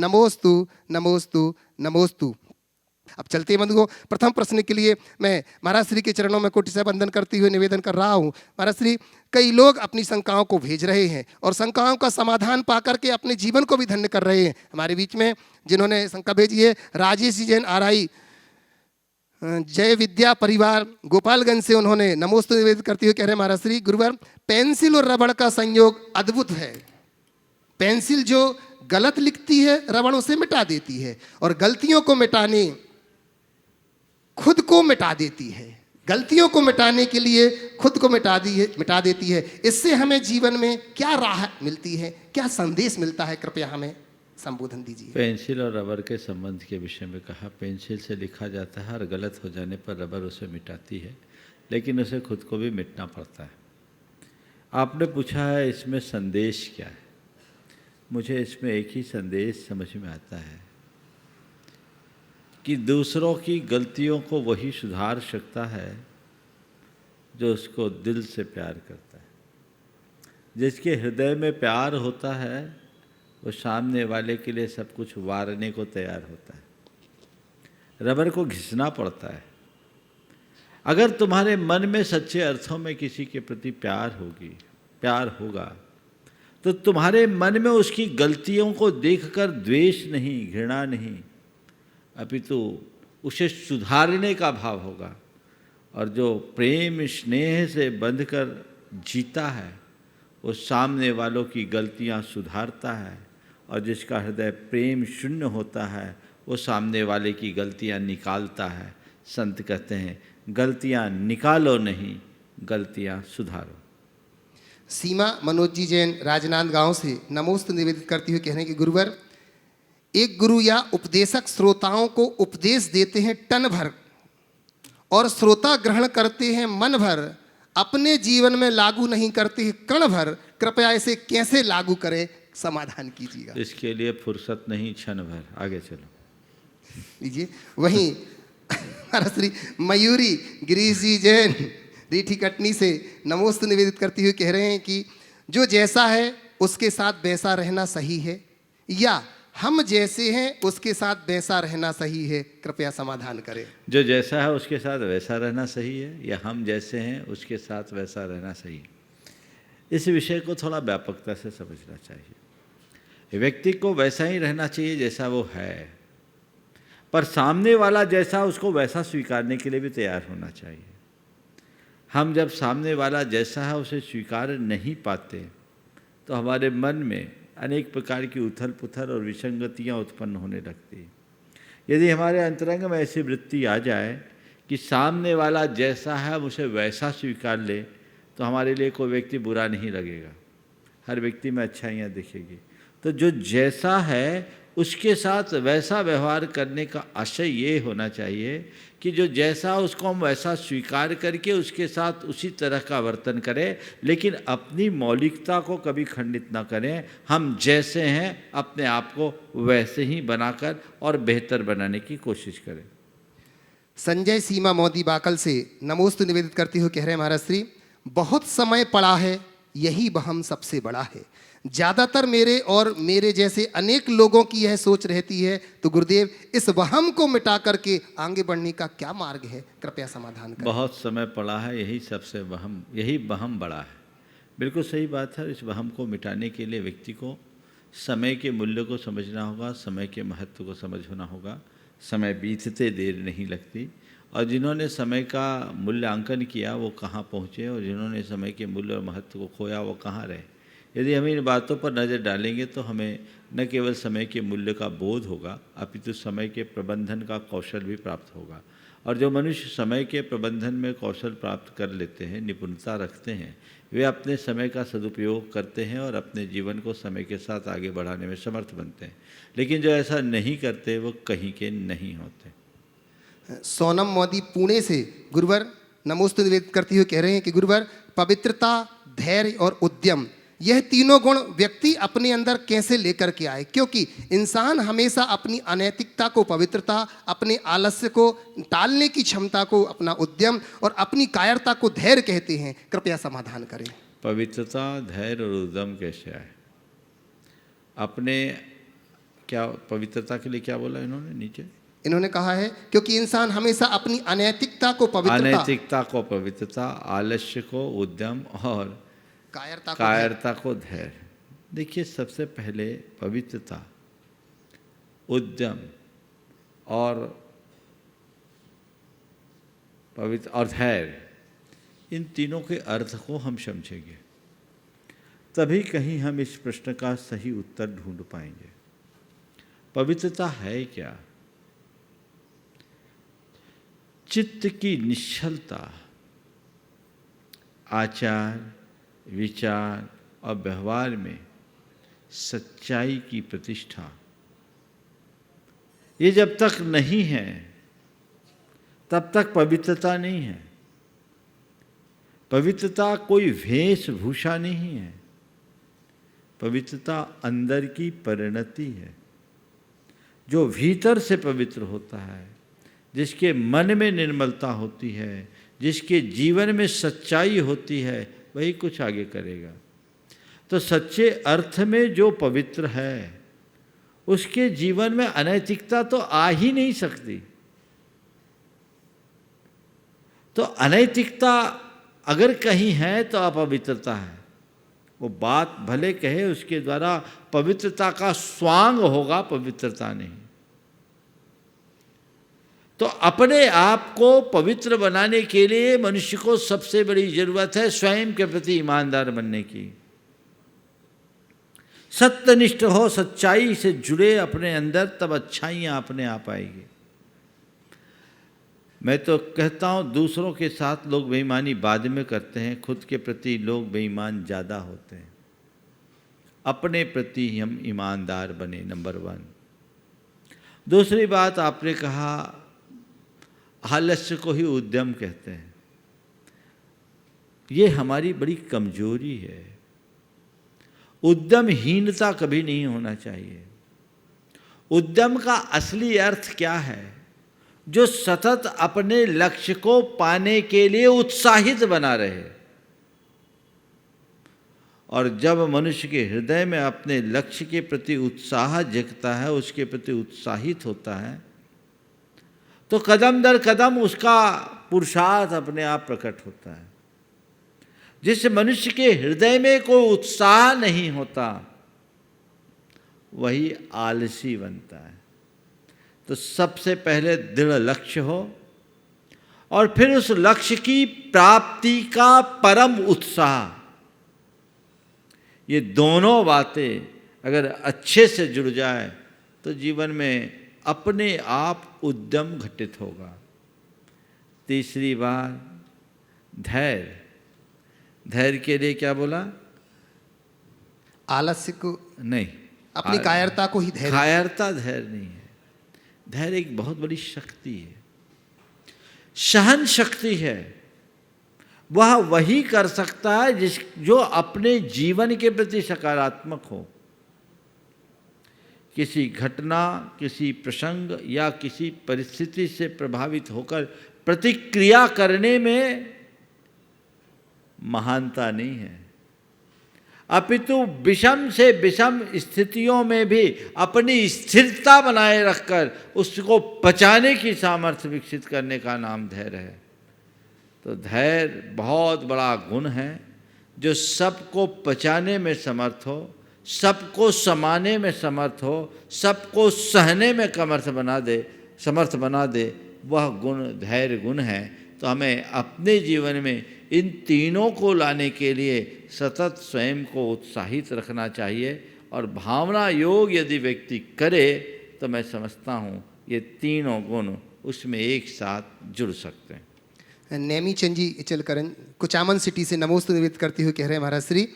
नमोस्तु नमोस्तु नमोस्तु। अब चलते बंधुओं, प्रथम प्रश्न के लिए मैं महाराज श्री के चरणों में कोटि से वंदन करते हुए निवेदन कर रहा हूँ। महाराज श्री, कई लोग अपनी शंकाओं को भेज रहे हैं और शंकाओं का समाधान पाकर के अपने जीवन को भी धन्य कर रहे हैं। हमारे बीच में जिन्होंने शंका भेजी है, राजेश जी जैन आरआई जय विद्या परिवार गोपालगंज से, उन्होंने नमोस्तु निवेदित करते हुए कह रहे हैं, महाराज श्री गुरुवर, पेंसिल और रबड़ का संयोग अद्भुत है। पेंसिल जो गलत लिखती है, रबड़ उसे मिटा देती है, और गलतियों को मिटाने खुद को मिटा देती है। गलतियों को मिटाने के लिए खुद को मिटा देती है। इससे हमें जीवन में क्या राह मिलती है, क्या संदेश मिलता है, कृपया हमें संबोधन दीजिए। पेंसिल और रबर के संबंध के विषय में कहा, पेंसिल से लिखा जाता है और गलत हो जाने पर रबर उसे मिटाती है, लेकिन उसे खुद को भी मिटना पड़ता है। आपने पूछा है इसमें संदेश क्या है। मुझे इसमें एक ही संदेश समझ में आता है कि दूसरों की गलतियों को वही सुधार सकता है जो उसको दिल से प्यार करता है। जिसके हृदय में प्यार होता है वो सामने वाले के लिए सब कुछ वारने को तैयार होता है। रबर को घिसना पड़ता है। अगर तुम्हारे मन में सच्चे अर्थों में किसी के प्रति प्यार होगा तो तुम्हारे मन में उसकी गलतियों को देखकर द्वेष नहीं, घृणा नहीं, अपितु उसे सुधारने का भाव होगा। और जो प्रेम स्नेह से बंधकर जीता है वो सामने वालों की गलतियां सुधारता है, और जिसका हृदय प्रेम शून्य होता है वो सामने वाले की गलतियां निकालता है। संत कहते हैं, गलतियां निकालो नहीं, गलतियां सुधारो। सीमा मनोज जी जैन राजनांदगांव से नमोस्तु निवेदित करती हुई कह रहे हैं कि गुरुवर, एक गुरु या उपदेशक श्रोताओं को उपदेश देते हैं टन भर और श्रोता ग्रहण करते हैं मन भर, अपने जीवन में लागू नहीं करते हैं कण भर। कृपया इसे कैसे लागू करें, समाधान कीजिएगा। इसके लिए फुर्सत नहीं, क्षण भर। आगे चलो लीजिए। वहीं महाराज श्री मयूरी गिरीश जी जैन रीठी कटनी से नमोस्तु निवेदित करते हुए कह रहे हैं कि जो जैसा है उसके साथ वैसा रहना सही है, या हम जैसे हैं उसके साथ वैसा रहना सही है, कृपया समाधान करें। जो जैसा है उसके साथ वैसा रहना सही है, या हम जैसे हैं उसके साथ वैसा रहना सही है। इस विषय को थोड़ा व्यापकता से समझना चाहिए। व्यक्ति को वैसा ही रहना चाहिए जैसा वो है, पर सामने वाला जैसा उसको वैसा स्वीकारने के लिए भी तैयार होना चाहिए। हम जब सामने वाला जैसा है उसे स्वीकार नहीं पाते तो हमारे मन में अनेक प्रकार की उथल पुथल और विसंगतियाँ उत्पन्न होने लगती हैं। यदि हमारे अंतरंग में ऐसी वृत्ति आ जाए कि सामने वाला जैसा है हम उसे वैसा स्वीकार ले, तो हमारे लिए कोई व्यक्ति बुरा नहीं लगेगा, हर व्यक्ति में अच्छाइयाँ दिखेगी। तो जो जैसा है उसके साथ वैसा व्यवहार करने का आशय ये होना चाहिए कि जो जैसा उसको हम वैसा स्वीकार करके उसके साथ उसी तरह का वर्तन करें, लेकिन अपनी मौलिकता को कभी खंडित ना करें। हम जैसे हैं अपने आप को वैसे ही बनाकर और बेहतर बनाने की कोशिश करें। संजय सीमा मोदी बाकल से नमोस्तु निवेदित करते हुए कह रहे हैं, महाराज श्री, बहुत समय पड़ा है, यही वहम सबसे बड़ा है। ज़्यादातर मेरे और मेरे जैसे अनेक लोगों की यह सोच रहती है, तो गुरुदेव इस वहम को मिटा करके आगे बढ़ने का क्या मार्ग है, कृपया समाधान करें। बहुत समय पड़ा है, यही वहम बड़ा है। बिल्कुल सही बात है। इस वहम को मिटाने के लिए व्यक्ति को समय के मूल्य को समझना होगा, समय के महत्व को समझना होगा। समय बीतते देर नहीं लगती, और जिन्होंने समय का मूल्यांकन किया वो कहाँ पहुँचे, और जिन्होंने समय के मूल्य और महत्व को खोया वो कहाँ रहे। यदि हम इन बातों पर नज़र डालेंगे तो हमें न केवल समय के मूल्य का बोध होगा, अपितु समय के प्रबंधन का कौशल भी प्राप्त होगा। और जो मनुष्य समय के प्रबंधन में कौशल प्राप्त कर लेते हैं, निपुणता रखते हैं, वे अपने समय का सदुपयोग करते हैं और अपने जीवन को समय के साथ आगे बढ़ाने में समर्थ बनते हैं। लेकिन जो ऐसा नहीं करते वो कहीं के नहीं होते। सोनम मोदी पुणे से गुरुवर नमोस्तु निवेदित करते हुए कह रहे हैं कि गुरुवर, पवित्रता, धैर्य और उद्यम, यह तीनों गुण व्यक्ति अपने अंदर कैसे लेकर के आए, क्योंकि इंसान हमेशा अपनी अनैतिकता को पवित्रता, अपने आलस्य को टालने की क्षमता को अपना उद्यम और अपनी कायरता को धैर्य कहते हैं। कृपया समाधान करें। पवित्रता, धैर्य और उद्यम कैसे आए? अपने क्या पवित्रता के लिए क्या बोला इन्होंने नीचे? इन्होंने कहा है क्योंकि इंसान हमेशा अपनी अनैतिकता को पवित्रता, अनैतिकता को पवित्रता, आलस्य को उद्यम और कायरता को धैर्य। देखिए, सबसे पहले पवित्रता, उद्यम और धैर्य, इन तीनों के अर्थ को हम समझेंगे, तभी कहीं हम इस प्रश्न का सही उत्तर ढूंढ पाएंगे। पवित्रता है क्या? चित्त की निश्चलता, आचार, विचार और व्यवहार में सच्चाई की प्रतिष्ठा, ये जब तक नहीं है तब तक पवित्रता नहीं है। पवित्रता कोई वेशभूषा नहीं है, पवित्रता अंदर की परिणति है। जो भीतर से पवित्र होता है, जिसके मन में निर्मलता होती है, जिसके जीवन में सच्चाई होती है, वही कुछ आगे करेगा। तो सच्चे अर्थ में जो पवित्र है, उसके जीवन में अनैतिकता तो आ ही नहीं सकती। तो अनैतिकता अगर कहीं है तो अपवित्रता है। वो बात भले कहे, उसके द्वारा पवित्रता का स्वांग होगा, पवित्रता नहीं। तो अपने आप को पवित्र बनाने के लिए मनुष्य को सबसे बड़ी जरूरत है स्वयं के प्रति ईमानदार बनने की। सत्यनिष्ठ हो, सच्चाई से जुड़े अपने अंदर, तब अच्छाइयाँ अपने आप आएगी। मैं तो कहता हूँ, दूसरों के साथ लोग बेईमानी बाद में करते हैं, खुद के प्रति लोग बेईमान ज़्यादा होते हैं। अपने प्रति हम ईमानदार बने, नंबर 1। दूसरी बात आपने कहा, आलस्य को ही उद्यम कहते हैं। ये हमारी बड़ी कमजोरी है। उद्यमहीनता कभी नहीं होना चाहिए। उद्यम का असली अर्थ क्या है? जो सतत अपने लक्ष्य को पाने के लिए उत्साहित बना रहे। और जब मनुष्य के हृदय में अपने लक्ष्य के प्रति उत्साह जगता है, उसके प्रति उत्साहित होता है, तो कदम दर कदम उसका पुरुषार्थ अपने आप प्रकट होता है। जिस मनुष्य के हृदय में कोई उत्साह नहीं होता, वही आलसी बनता है। तो सबसे पहले दृढ़ लक्ष्य हो, और फिर उस लक्ष्य की प्राप्ति का परम उत्साह। ये दोनों बातें अगर अच्छे से जुड़ जाए तो जीवन में अपने आप उद्यम घटित होगा। तीसरी बात, धैर्य। धैर्य के लिए क्या बोला? आलस्य को नहीं, अपनी कायरता को ही धैर्य। कायरता धैर्य नहीं है। धैर्य एक बहुत बड़ी शक्ति है, सहन शक्ति है। वह वही कर सकता है जो अपने जीवन के प्रति सकारात्मक हो। किसी घटना, किसी प्रसंग या किसी परिस्थिति से प्रभावित होकर प्रतिक्रिया करने में महानता नहीं है, अपितु विषम से विषम स्थितियों में भी अपनी स्थिरता बनाए रखकर उसको पचाने की सामर्थ्य विकसित करने का नाम धैर्य है। तो धैर्य बहुत बड़ा गुण है, जो सबको पचाने में समर्थ हो, सबको समाने में समर्थ हो, सबको सहने में समर्थ बना दे, वह गुण धैर्य गुण है। तो हमें अपने जीवन में इन तीनों को लाने के लिए सतत स्वयं को उत्साहित रखना चाहिए। और भावना योग यदि व्यक्ति करे तो मैं समझता हूँ ये तीनों गुण उसमें एक साथ जुड़ सकते हैं। नेमी चंद जी इचलकरन कुचामन सिटी से नमोस्तु निवेदित करते हुए कह रहे हैं, महाराज श्री,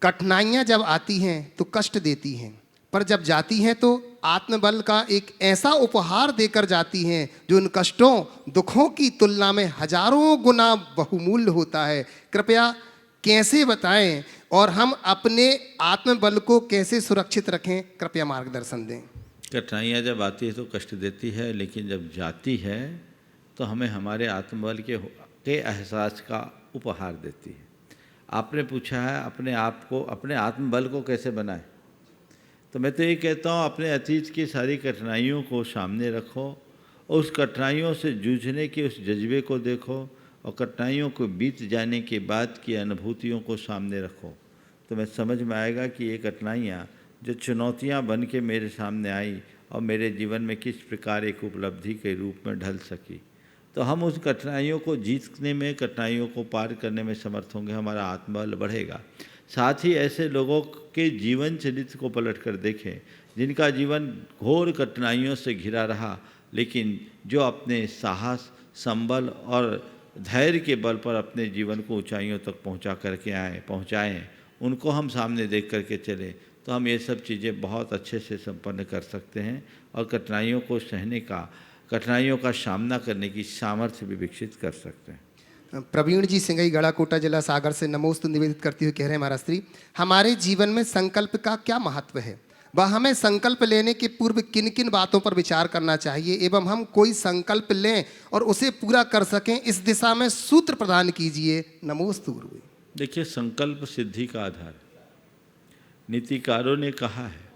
कठिनाइयाँ जब आती हैं तो कष्ट देती हैं, पर जब जाती हैं तो आत्मबल का एक ऐसा उपहार देकर जाती हैं जो उन कष्टों दुखों की तुलना में हजारों गुना बहुमूल्य होता है। कृपया कैसे बताएं और हम अपने आत्मबल को कैसे सुरक्षित रखें, कृपया मार्गदर्शन दें। कठिनाइयाँ जब आती है तो कष्ट देती है, लेकिन जब जाती है तो हमें हमारे आत्मबल के एहसास का उपहार देती है। आपने पूछा है अपने आप को, अपने आत्मबल को कैसे बनाएं। तो मैं तो ये कहता हूँ अपने अतीत की सारी कठिनाइयों को सामने रखो और उस कठिनाइयों से जूझने के उस जज्बे को देखो और कठिनाइयों को बीत जाने के बाद की अनुभूतियों को सामने रखो, तो मैं समझ में आएगा कि ये कठिनाइयाँ जो चुनौतियाँ बन के मेरे सामने आई और मेरे जीवन में किस प्रकार एक उपलब्धि के रूप में ढल सकी। तो हम उस कठिनाइयों को जीतने में, कठिनाइयों को पार करने में समर्थ होंगे, हमारा आत्मबल बढ़ेगा। साथ ही ऐसे लोगों के जीवन चरित्र को पलट कर देखें जिनका जीवन घोर कठिनाइयों से घिरा रहा, लेकिन जो अपने साहस, संबल और धैर्य के बल पर अपने जीवन को ऊंचाइयों तक पहुंचाएं, उनको हम सामने देख करके चले तो हम ये सब चीज़ें बहुत अच्छे से संपन्न कर सकते हैं और कठिनाइयों को सहने का, कठिनाइयों का सामना करने की सामर्थ्य भी विकसित कर सकते हैं। प्रवीण जी सिंगई गढ़ा कोटा जिला सागर से नमोस्तु निवेदित करते हुए कह रहे हैं, महाराज श्री हमारे जीवन में संकल्प का क्या महत्व है, वह हमें संकल्प लेने के पूर्व किन किन बातों पर विचार करना चाहिए एवं हम कोई संकल्प लें और उसे पूरा कर सकें, इस दिशा में सूत्र प्रदान कीजिए। नमोस्तु गुरु। देखिए, संकल्प सिद्धि का आधार। नीतिकारों ने कहा है,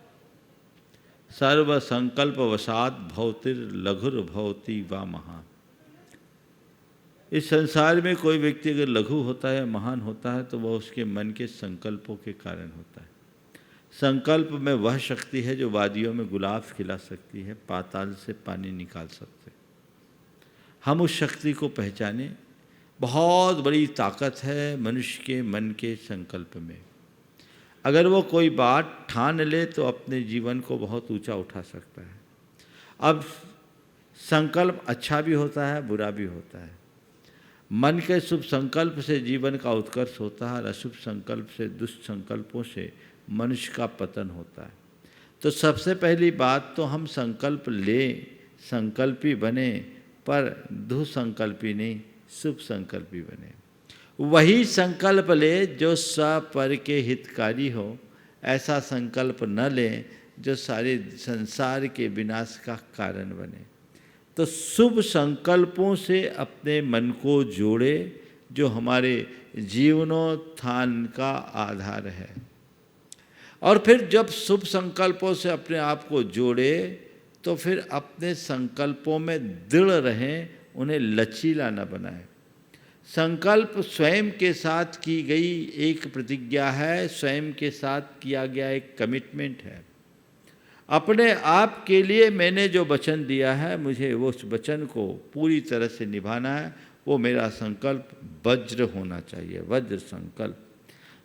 सर्व संकल्प वशात भवतिर लघुर भवती वा महान। इस संसार में कोई व्यक्ति अगर लघु होता है, महान होता है, तो वह उसके मन के संकल्पों के कारण होता है। संकल्प में वह शक्ति है जो वादियों में गुलाब खिला सकती है, पाताल से पानी निकाल सकते। हम उस शक्ति को पहचाने। बहुत बड़ी ताकत है मनुष्य के मन के संकल्प में। अगर वो कोई बात ठान ले तो अपने जीवन को बहुत ऊंचा उठा सकता है। अब संकल्प अच्छा भी होता है, बुरा भी होता है। मन के शुभ संकल्प से जीवन का उत्कर्ष होता है और अशुभ संकल्प से, दुष्ट संकल्पों से मनुष्य का पतन होता है। तो सबसे पहली बात तो हम संकल्प लें, संकल्पी बने, पर दुःसंकल्पी नहीं, शुभ संकल्पी बने। वही संकल्प ले जो स्वपर के हितकारी हो, ऐसा संकल्प न लें जो सारे संसार के विनाश का कारण बने। तो शुभ संकल्पों से अपने मन को जोड़े जो हमारे जीवनोत्थान का आधार है। और फिर जब शुभ संकल्पों से अपने आप को जोड़े तो फिर अपने संकल्पों में दृढ़ रहें, उन्हें लचीला न बनाएं। संकल्प स्वयं के साथ की गई एक प्रतिज्ञा है, स्वयं के साथ किया गया एक कमिटमेंट है। अपने आप के लिए मैंने जो वचन दिया है, मुझे उस वचन को पूरी तरह से निभाना है। वो मेरा संकल्प वज्र होना चाहिए, वज्र संकल्प।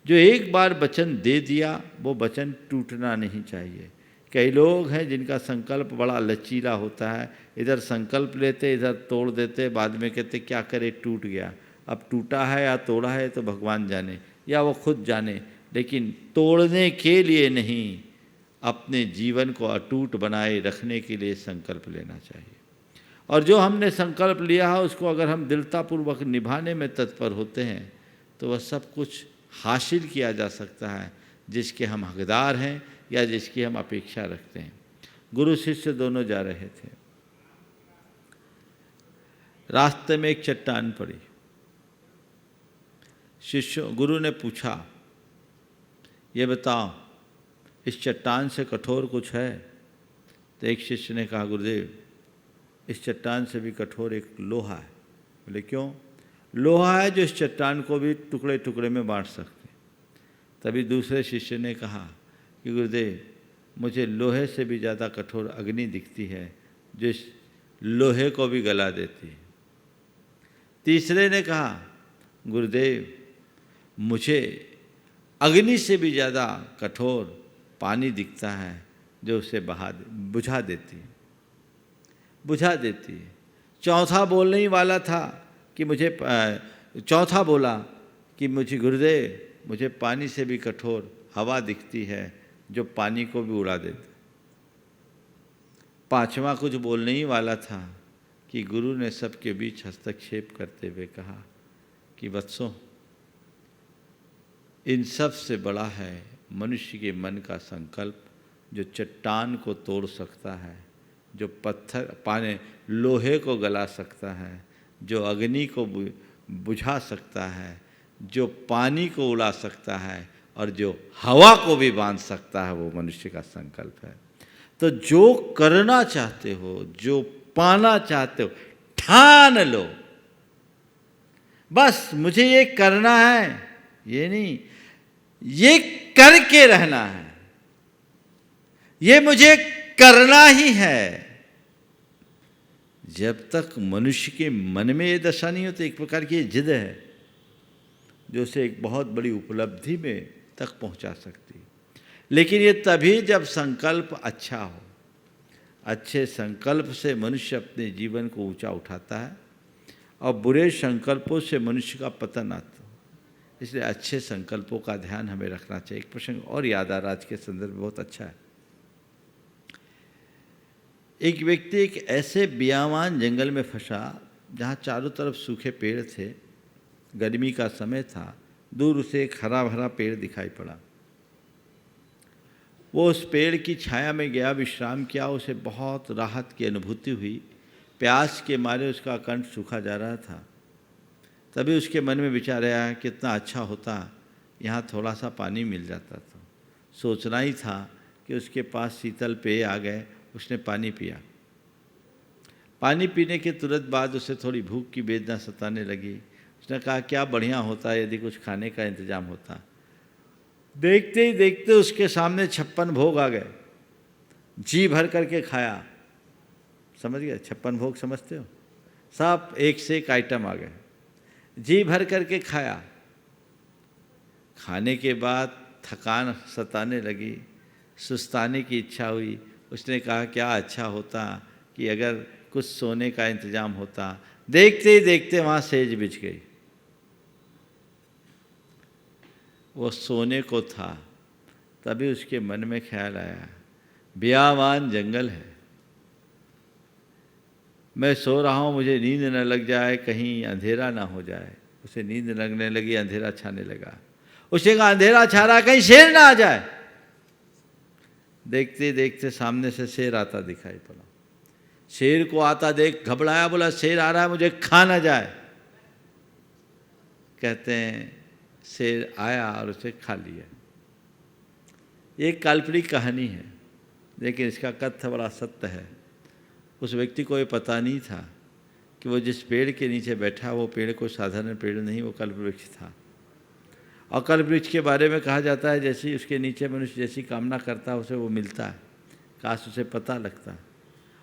जो एक बार वचन दे दिया वो वचन टूटना नहीं चाहिए। कई लोग हैं जिनका संकल्प बड़ा लचीला होता है, इधर संकल्प लेते इधर तोड़ देते, बाद में कहते क्या करे टूट गया। अब टूटा है या तोड़ा है तो भगवान जाने या वो खुद जाने, लेकिन तोड़ने के लिए नहीं, अपने जीवन को अटूट बनाए रखने के लिए संकल्प लेना चाहिए। और जो हमने संकल्प लिया है उसको अगर हम दृढ़तापूर्वक निभाने में तत्पर होते हैं तो वह सब कुछ हासिल किया जा सकता है जिसके हम हकदार हैं या जिसकी हम अपेक्षा रखते हैं। गुरु शिष्य दोनों जा रहे थे। रास्ते में एक चट्टान पड़ी। गुरु ने पूछा, ये बताओ इस चट्टान से कठोर कुछ है? तो एक शिष्य ने कहा, गुरुदेव इस चट्टान से भी कठोर एक लोहा है। बोले क्यों? लोहा है जो इस चट्टान को भी टुकड़े टुकड़े में बांट सकते। तभी दूसरे शिष्य ने कहा कि गुरुदेव मुझे लोहे से भी ज़्यादा कठोर अग्नि दिखती है जो इस लोहे को भी गला देती है। तीसरे ने कहा, गुरुदेव मुझे अग्नि से भी ज़्यादा कठोर पानी दिखता है जो उसे बुझा देती है। चौथा बोलने ही वाला था कि चौथा बोला कि मुझे गुरुदेव मुझे पानी से भी कठोर हवा दिखती है जो पानी को भी उड़ा देती। पांचवा कुछ बोलने ही वाला था कि गुरु ने सबके बीच हस्तक्षेप करते हुए कहा कि वत्सों, इन सब से बड़ा है मनुष्य के मन का संकल्प जो चट्टान को तोड़ सकता है, जो लोहे को गला सकता है, जो अग्नि को बुझा सकता है, जो पानी को उड़ा सकता है और जो हवा को भी बांध सकता है वो मनुष्य का संकल्प है। तो जो करना चाहते हो, जो पाना चाहते हो, ठान लो, बस मुझे ये करना है, ये नहीं, ये करके रहना है, ये मुझे करना ही है। जब तक मनुष्य के मन में ये दशा नहीं होती, एक प्रकार की ये जिद है जो उसे एक बहुत बड़ी उपलब्धि में तक पहुंचा सकती है। लेकिन ये तभी जब संकल्प अच्छा हो। अच्छे संकल्प से मनुष्य अपने जीवन को ऊंचा उठाता है और बुरे संकल्पों से मनुष्य का पतन आता है। इसलिए अच्छे संकल्पों का ध्यान हमें रखना चाहिए। एक प्रसंग और याद आ रहा आज के संदर्भ में, बहुत अच्छा है। एक व्यक्ति एक ऐसे बियावान जंगल में फंसा जहाँ चारों तरफ सूखे पेड़ थे, गर्मी का समय था, दूर उसे एक हरा भरा पेड़ दिखाई पड़ा। वो उस पेड़ की छाया में गया, विश्राम किया, उसे बहुत राहत की अनुभूति हुई। प्यास के मारे उसका कंठ सूखा जा रहा था। तभी उसके मन में विचार आया, कितना अच्छा होता यहाँ थोड़ा सा पानी मिल जाता था। सोचना ही था कि उसके पास शीतल पेय आ गए। उसने पानी पिया। पानी पीने के तुरंत बाद उसे थोड़ी भूख की वेदना सताने लगी। उसने कहा, क्या बढ़िया होता यदि कुछ खाने का इंतजाम होता। देखते ही देखते उसके सामने 56 भोग आ गए। जी भर करके खाया। समझ गए? 56 भोग समझते हो? सब एक से एक आइटम आ गए। जी भर करके खाया। खाने के बाद थकान सताने लगी, सुस्ताने की इच्छा हुई। उसने कहा, क्या अच्छा होता कि अगर कुछ सोने का इंतजाम होता। देखते ही देखते वहाँ सेज बिछ गई। वो सोने को था। तभी उसके मन में ख्याल आया, बियावान जंगल है, मैं सो रहा हूँ, मुझे नींद न लग जाए, कहीं अंधेरा ना हो जाए। उसे नींद लगने लगी, अंधेरा छाने लगा। उसने कहा, अंधेरा छा रहा, कहीं शेर ना आ जाए। देखते देखते सामने से शेर आता दिखाई पड़ा। शेर को आता देख घबराया, बोला, शेर आ रहा है, मुझे खा ना जाए। कहते हैं शेर आया और उसे खा लिया। ये एक काल्पनिक कहानी है, लेकिन इसका कथ्य बड़ा सत्य है। उस व्यक्ति को ये पता नहीं था कि वो जिस पेड़ के नीचे बैठा वो पेड़ कोई साधारण पेड़ नहीं, वो कल्पवृक्ष था। और कल्पवृक्ष के बारे में कहा जाता है, जैसी उसके नीचे मनुष्य जैसी कामना करता है उसे वो मिलता है। काश उसे पता लगता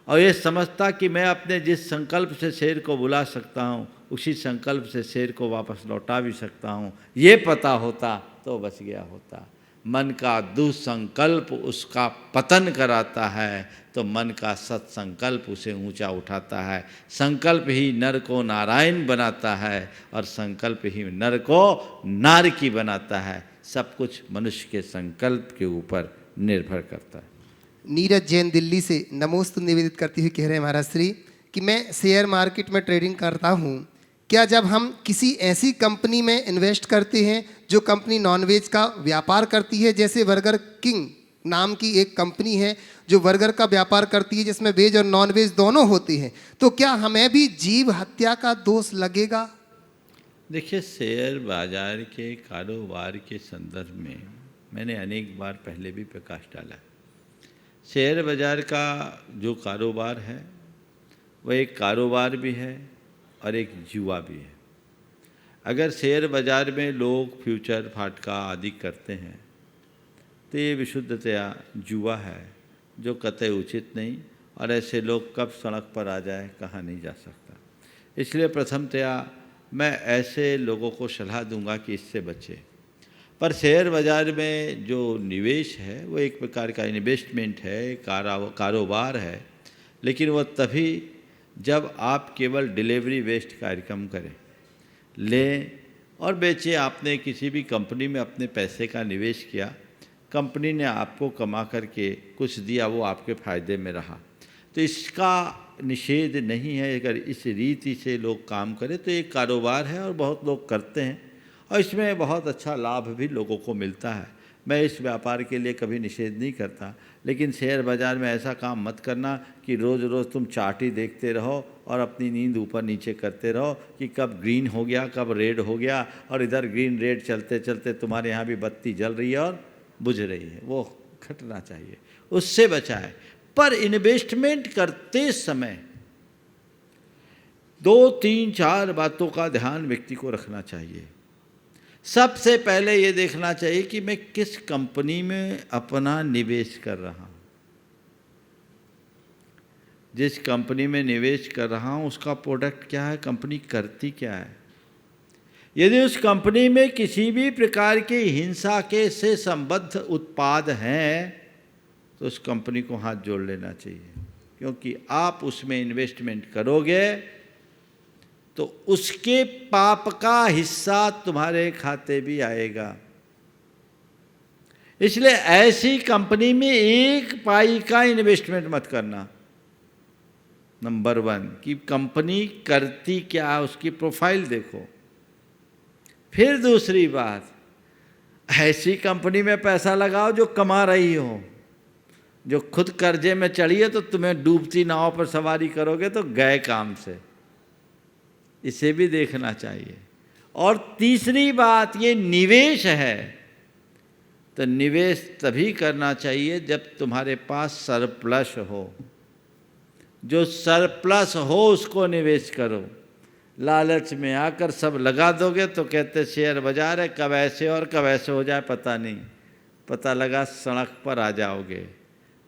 और ये समझता कि मैं अपने जिस संकल्प से शेर को बुला सकता हूँ, उसी संकल्प से शेर को वापस लौटा भी सकता हूँ। ये पता होता तो बच गया होता। मन का दुसंकल्प उसका पतन कराता है, तो मन का सत्संकल्प उसे ऊंचा उठाता है। संकल्प ही नर को नारायण बनाता है और संकल्प ही नर को नारकी बनाता है। सब कुछ मनुष्य के संकल्प के ऊपर निर्भर करता है। नीरज जैन दिल्ली से नमोस्तु निवेदित करती हुई कह रहे हैं महाराज श्री कि मैं शेयर मार्केट में ट्रेडिंग करता हूँ। क्या जब हम किसी ऐसी कंपनी में इन्वेस्ट करते हैं जो कंपनी नॉनवेज का व्यापार करती है, जैसे बर्गर किंग नाम की एक कंपनी है जो बर्गर का व्यापार करती है जिसमें वेज और नॉनवेज दोनों होते हैं, तो क्या हमें भी जीव हत्या का दोष लगेगा? देखिए, शेयर बाजार के कारोबार के संदर्भ में मैंने अनेक बार पहले भी प्रकाश डाला। शेयर बाजार का जो कारोबार है वह एक कारोबार भी है और एक जुआ भी है। अगर शेयर बाजार में लोग फ्यूचर फाटका आदि करते हैं तो ये विशुद्धतया जुआ है, जो कतई उचित नहीं, और ऐसे लोग कब सड़क पर आ जाए कहा नहीं जा सकता। इसलिए प्रथमतया मैं ऐसे लोगों को सलाह दूंगा कि इससे बचें। पर शेयर बाजार में जो निवेश है वो एक प्रकार का इन्वेस्टमेंट है, कारोबार है, लेकिन वह तभी जब आप केवल डिलीवरी वेस्ट कार्यक्रम करें, लें और बेचें। आपने किसी भी कंपनी में अपने पैसे का निवेश किया, कंपनी ने आपको कमा करके कुछ दिया, वो आपके फ़ायदे में रहा, तो इसका निषेध नहीं है। अगर इस रीति से लोग काम करें तो एक कारोबार है और बहुत लोग करते हैं और इसमें बहुत अच्छा लाभ भी लोगों को मिलता है। मैं इस व्यापार के लिए कभी निषेध नहीं करता, लेकिन शेयर बाज़ार में ऐसा काम मत करना कि रोज़ रोज़ तुम चार्ट ही देखते रहो और अपनी नींद ऊपर नीचे करते रहो कि कब ग्रीन हो गया, कब रेड हो गया, और इधर ग्रीन रेड चलते चलते तुम्हारे यहाँ भी बत्ती जल रही है और बुझ रही है। वो घटना चाहिए, उससे बचाए। पर इन्वेस्टमेंट करते समय 2, 3, 4 बातों का ध्यान व्यक्ति को रखना चाहिए। सबसे पहले ये देखना चाहिए कि मैं किस कंपनी में अपना निवेश कर रहा हूँ। जिस कंपनी में निवेश कर रहा हूँ उसका प्रोडक्ट क्या है, कंपनी करती क्या है। यदि उस कंपनी में किसी भी प्रकार की हिंसा के से संबद्ध उत्पाद हैं तो उस कंपनी को हाथ जोड़ लेना चाहिए, क्योंकि आप उसमें इन्वेस्टमेंट करोगे तो उसके पाप का हिस्सा तुम्हारे खाते भी आएगा। इसलिए ऐसी कंपनी में 1 पाई का इन्वेस्टमेंट मत करना। नंबर 1 कि कंपनी करती क्या है, उसकी प्रोफाइल देखो। फिर दूसरी बात, ऐसी कंपनी में पैसा लगाओ जो कमा रही हो। जो खुद कर्जे में चढ़ी है तो तुम्हें डूबती नाव पर सवारी करोगे तो गए काम से। इसे भी देखना चाहिए। और तीसरी बात, ये निवेश है तो निवेश तभी करना चाहिए जब तुम्हारे पास सरप्लस हो। जो सरप्लस हो उसको निवेश करो। लालच में आकर सब लगा दोगे तो कहते शेयर बाजार है, कब ऐसे और कब ऐसे हो जाए पता नहीं, पता लगा सड़क पर आ जाओगे।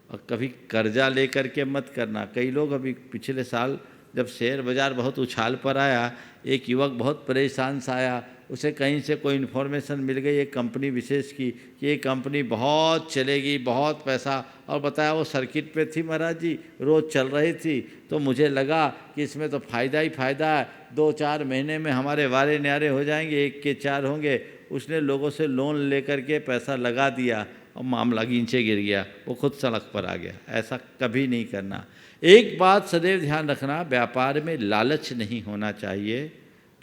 और कभी कर्जा लेकर के मत करना। कई लोग अभी पिछले साल जब शेयर बाज़ार बहुत उछाल पर आया, एक युवक बहुत परेशान सा आया, उसे कहीं से कोई इन्फॉर्मेशन मिल गई एक कंपनी विशेष की कि ये कंपनी बहुत चलेगी, बहुत पैसा, और बताया वो सर्किट पे थी महाराज जी, रोज़ चल रही थी। तो मुझे लगा कि इसमें तो फ़ायदा ही फ़ायदा है, 2-4 महीने में हमारे वारे न्यारे हो जाएंगे, 1 के 4 होंगे। उसने लोगों से लोन लेकर के पैसा लगा दिया और मामला नीचे गिर गया, वो खुद सड़क पर आ गया। ऐसा कभी नहीं करना। एक बात सदैव ध्यान रखना, व्यापार में लालच नहीं होना चाहिए,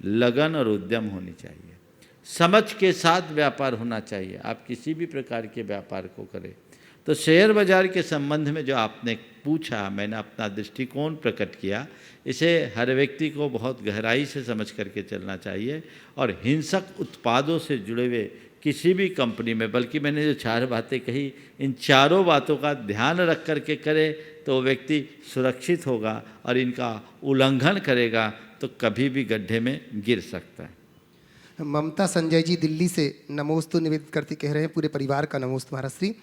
लगन और उद्यम होनी चाहिए। समझ के साथ व्यापार होना चाहिए। आप किसी भी प्रकार के व्यापार को करें। तो शेयर बाजार के संबंध में जो आपने पूछा, मैंने अपना दृष्टिकोण प्रकट किया। इसे हर व्यक्ति को बहुत गहराई से समझ करके चलना चाहिए और हिंसक उत्पादों से जुड़े हुए किसी भी कंपनी में, बल्कि मैंने जो 4 बातें कही, इन चारों बातों का ध्यान रख करके करे तो व्यक्ति सुरक्षित होगा, और इनका उल्लंघन करेगा तो कभी भी गड्ढे में गिर सकता है। ममता संजय जी दिल्ली से नमोस्तु निवेदित करती कह रहे हैं, पूरे परिवार का नमोस्तु महाराज श्री।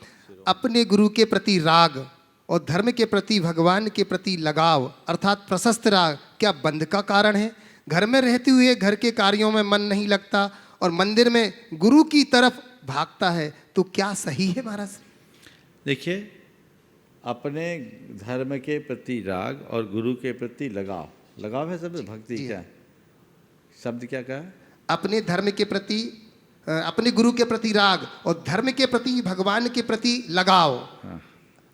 अपने गुरु के प्रति राग और धर्म के प्रति, भगवान के प्रति लगाव अर्थात प्रशस्त राग क्या बंध का कारण है? घर में रहते हुए घर के कार्यों में मन नहीं लगता और मंदिर में गुरु की तरफ भागता है, तो क्या सही है महाराज? देखिए, अपने धर्म के प्रति राग और गुरु के प्रति लगाव, लगाव है शब्द, भक्ति क्या है? शब्द क्या कहा? अपने धर्म के प्रति, अपने गुरु के प्रति राग और धर्म के प्रति, भगवान के प्रति लगाव, हाँ।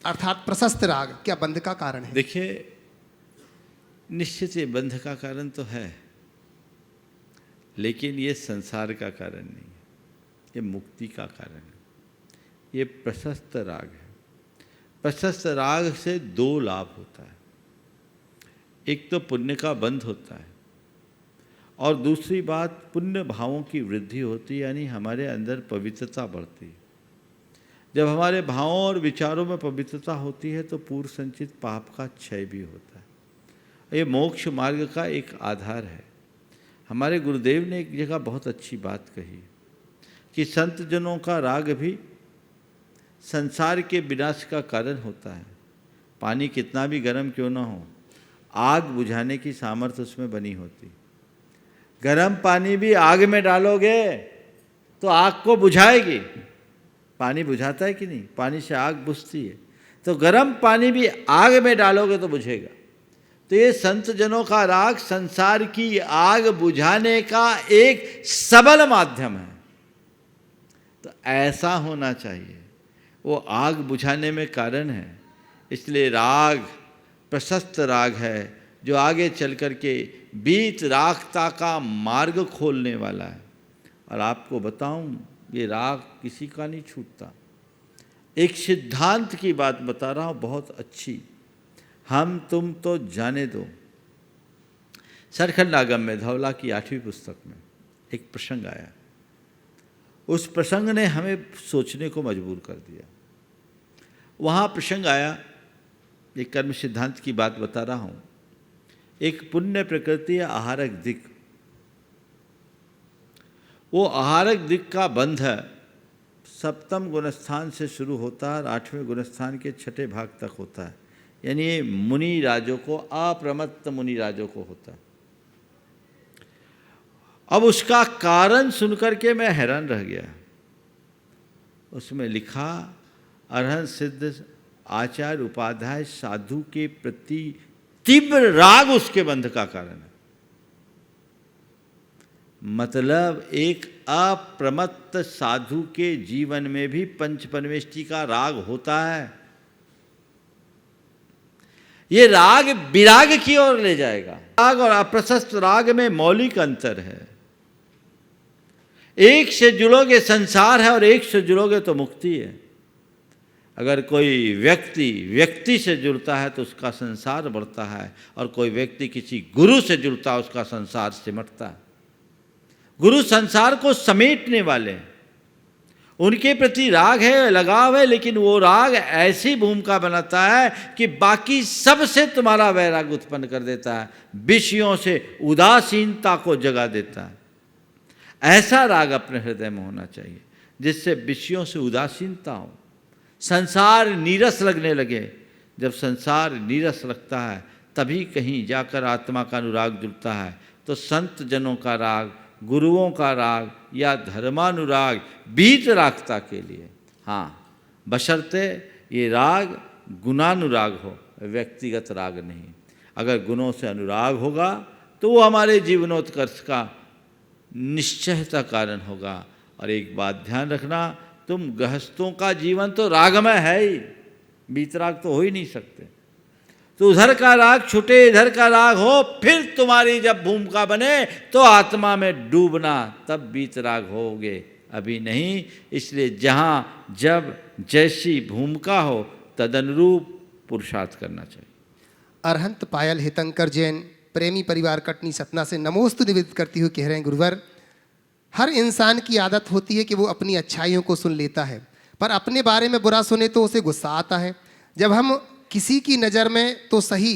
अर्थात प्रशस्त राग क्या बंध का कारण है? देखिए, निश्चित ये बंध का कारण तो है, लेकिन ये संसार का कारण नहीं है, ये मुक्ति का कारण है। ये प्रशस्त राग है। प्रशस्त राग से 2 लाभ होता है। एक तो पुण्य का बंध होता है, और दूसरी बात पुण्य भावों की वृद्धि होती है, यानी हमारे अंदर पवित्रता बढ़ती है। जब हमारे भावों और विचारों में पवित्रता होती है तो पूर्व संचित पाप का क्षय भी होता है। ये मोक्ष मार्ग का एक आधार है। हमारे गुरुदेव ने एक जगह बहुत अच्छी बात कही कि संत जनों का राग भी संसार के विनाश का कारण होता है। पानी कितना भी गर्म क्यों ना हो, आग बुझाने की सामर्थ्य उसमें बनी होती। गर्म पानी भी आग में डालोगे तो आग को बुझाएगी। पानी बुझाता है कि नहीं? पानी से आग बुझती है। तो गर्म पानी भी आग में डालोगे तो बुझेगा। तो ये संत जनों का राग संसार की आग बुझाने का एक सबल माध्यम है। तो ऐसा होना चाहिए, वो आग बुझाने में कारण है। इसलिए राग प्रशस्त राग है जो आगे चल कर के बीत रागता का मार्ग खोलने वाला है। और आपको बताऊं, ये राग किसी का नहीं छूटता। एक सिद्धांत की बात बता रहा हूँ बहुत अच्छी, हम तुम तो जाने दो। सरखंड आगम में धवला की 8वीं पुस्तक में एक प्रसंग आया। उस प्रसंग ने हमें सोचने को मजबूर कर दिया। वहाँ प्रसंग आया, एक कर्म सिद्धांत की बात बता रहा हूँ। एक पुण्य प्रकृति है आहारक दिक्, वो आहारक दिक् का बंध सप्तम गुणस्थान से शुरू होता है और 8वें गुणस्थान के 6ठे भाग तक होता है। यानी ये मुनि राजों को, अप्रमत्त मुनि राजों को होता है। अब उसका कारण सुनकर के मैं हैरान रह गया। उसमें लिखा, अरहंत सिद्ध आचार्य उपाध्याय साधु के प्रति तीव्र राग उसके बंध का कारण है। मतलब एक अप्रमत्त साधु के जीवन में भी पंच परमेष्टि का राग होता है। ये राग विराग की ओर ले जाएगा। राग और अप्रशस्त राग में मौलिक अंतर है। एक से जुड़ोगे संसार है और एक से जुड़ोगे तो मुक्ति है। अगर कोई व्यक्ति से जुड़ता है तो उसका संसार बढ़ता है, और कोई व्यक्ति किसी गुरु से जुड़ता है उसका संसार सिमटता है। गुरु संसार को समेटने वाले हैं, उनके प्रति राग है, लगाव है, लेकिन वो राग ऐसी भूमिका बनाता है कि बाकी सब से तुम्हारा वैराग उत्पन्न कर देता है, विषयों से उदासीनता को जगा देता है। ऐसा राग अपने हृदय में होना चाहिए जिससे विषयों से उदासीनता हो, संसार नीरस लगने लगे। जब संसार नीरस लगता है तभी कहीं जाकर आत्मा का अनुराग जुड़ता है। तो संत जनों का राग, गुरुओं का राग या धर्मानुराग वीतरागता के लिए, हाँ, बशर्ते ये राग गुणानुराग हो, व्यक्तिगत राग नहीं। अगर गुणों से अनुराग होगा तो वो हमारे जीवनोत्कर्ष का निश्चयता कारण होगा। और एक बात ध्यान रखना, तुम गृहस्थों का जीवन तो रागमय है ही, वीतराग तो हो ही नहीं सकते। तो उधर का राग छूटे, इधर का राग हो, फिर तुम्हारी जब भूमिका बने तो आत्मा में डूबना, तब वीतराग होगे, अभी नहीं। इसलिए जहाँ जब जैसी भूमिका हो तदनुरूप पुरुषार्थ करना चाहिए। अरहंत पायल हितंकर जैन प्रेमी परिवार कटनी सतना से नमोस्तु निवेदित करती हुई कह रहे हैं, गुरुवर, हर इंसान की आदत होती है कि वो अपनी अच्छाइयों को सुन लेता है, पर अपने बारे में बुरा सुने तो उसे गुस्सा आता है। जब हम किसी की नज़र में तो सही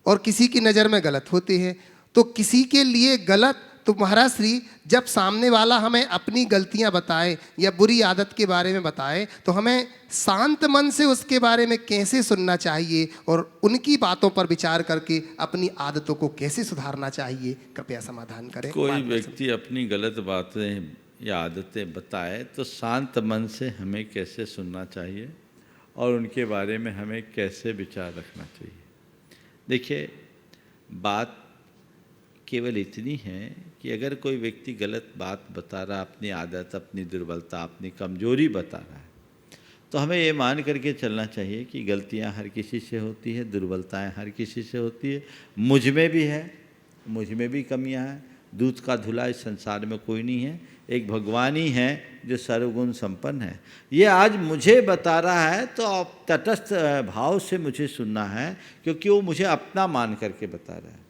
और किसी की नज़र में गलत होते हैं, तो किसी के लिए गलत, तो महाराज श्री जब सामने वाला हमें अपनी गलतियां बताए या बुरी आदत के बारे में बताए तो हमें शांत मन से उसके बारे में कैसे सुनना चाहिए और उनकी बातों पर विचार करके अपनी आदतों को कैसे सुधारना चाहिए, कृपया समाधान करें। कोई व्यक्ति अपनी गलत बातें या आदतें बताए तो शांत मन से हमें कैसे सुनना चाहिए और उनके बारे में हमें कैसे विचार रखना चाहिए। देखिए, बात केवल इतनी है कि अगर कोई व्यक्ति गलत बात बता रहा, अपनी आदत, अपनी दुर्बलता, अपनी कमजोरी बता रहा है, तो हमें ये मान करके चलना चाहिए कि गलतियां हर किसी से होती है, दुर्बलताएं हर किसी से होती है, मुझ में भी है, मुझ में भी कमियां हैं। दूध का धुला इस संसार में कोई नहीं है, एक भगवान ही है जो सर्वगुण संपन्न है। ये आज मुझे बता रहा है तो आप तटस्थ भाव से मुझे सुनना है, क्योंकि वो मुझे अपना मान करके बता रहा है,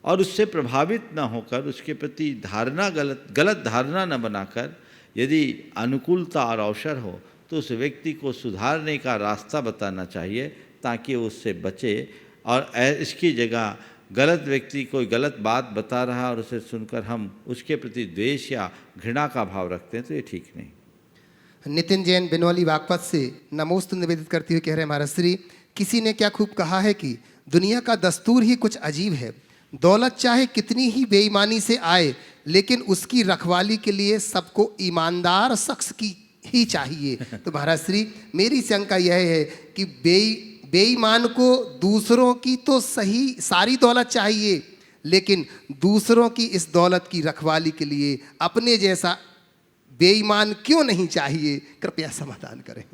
और उससे प्रभावित ना होकर उसके प्रति धारणा गलत धारणा न बनाकर, यदि अनुकूलता और अवसर हो तो उस व्यक्ति को सुधारने का रास्ता बताना चाहिए ताकि वो उससे बचे। और इसकी जगह गलत व्यक्ति कोई गलत बात बता रहा है और उसे सुनकर हम उसके प्रति द्वेष या घृणा का भाव रखते हैं तो ये ठीक नहीं। नितिन जैन बिनौली बागपत से नमोस्तु निवेदित करती हुई कह रहे हैं, महाराज श्री, किसी ने क्या खूब कहा है कि दुनिया का दस्तूर ही कुछ अजीब है। दौलत चाहे कितनी ही बेईमानी से आए, लेकिन उसकी रखवाली के लिए सबको ईमानदार शख्स की ही चाहिए। तो महाराज श्री, मेरी शंका यह है कि बेईमान को दूसरों की तो सही सारी दौलत चाहिए, लेकिन दूसरों की इस दौलत की रखवाली के लिए अपने जैसा बेईमान क्यों नहीं चाहिए, कृपया समाधान करें।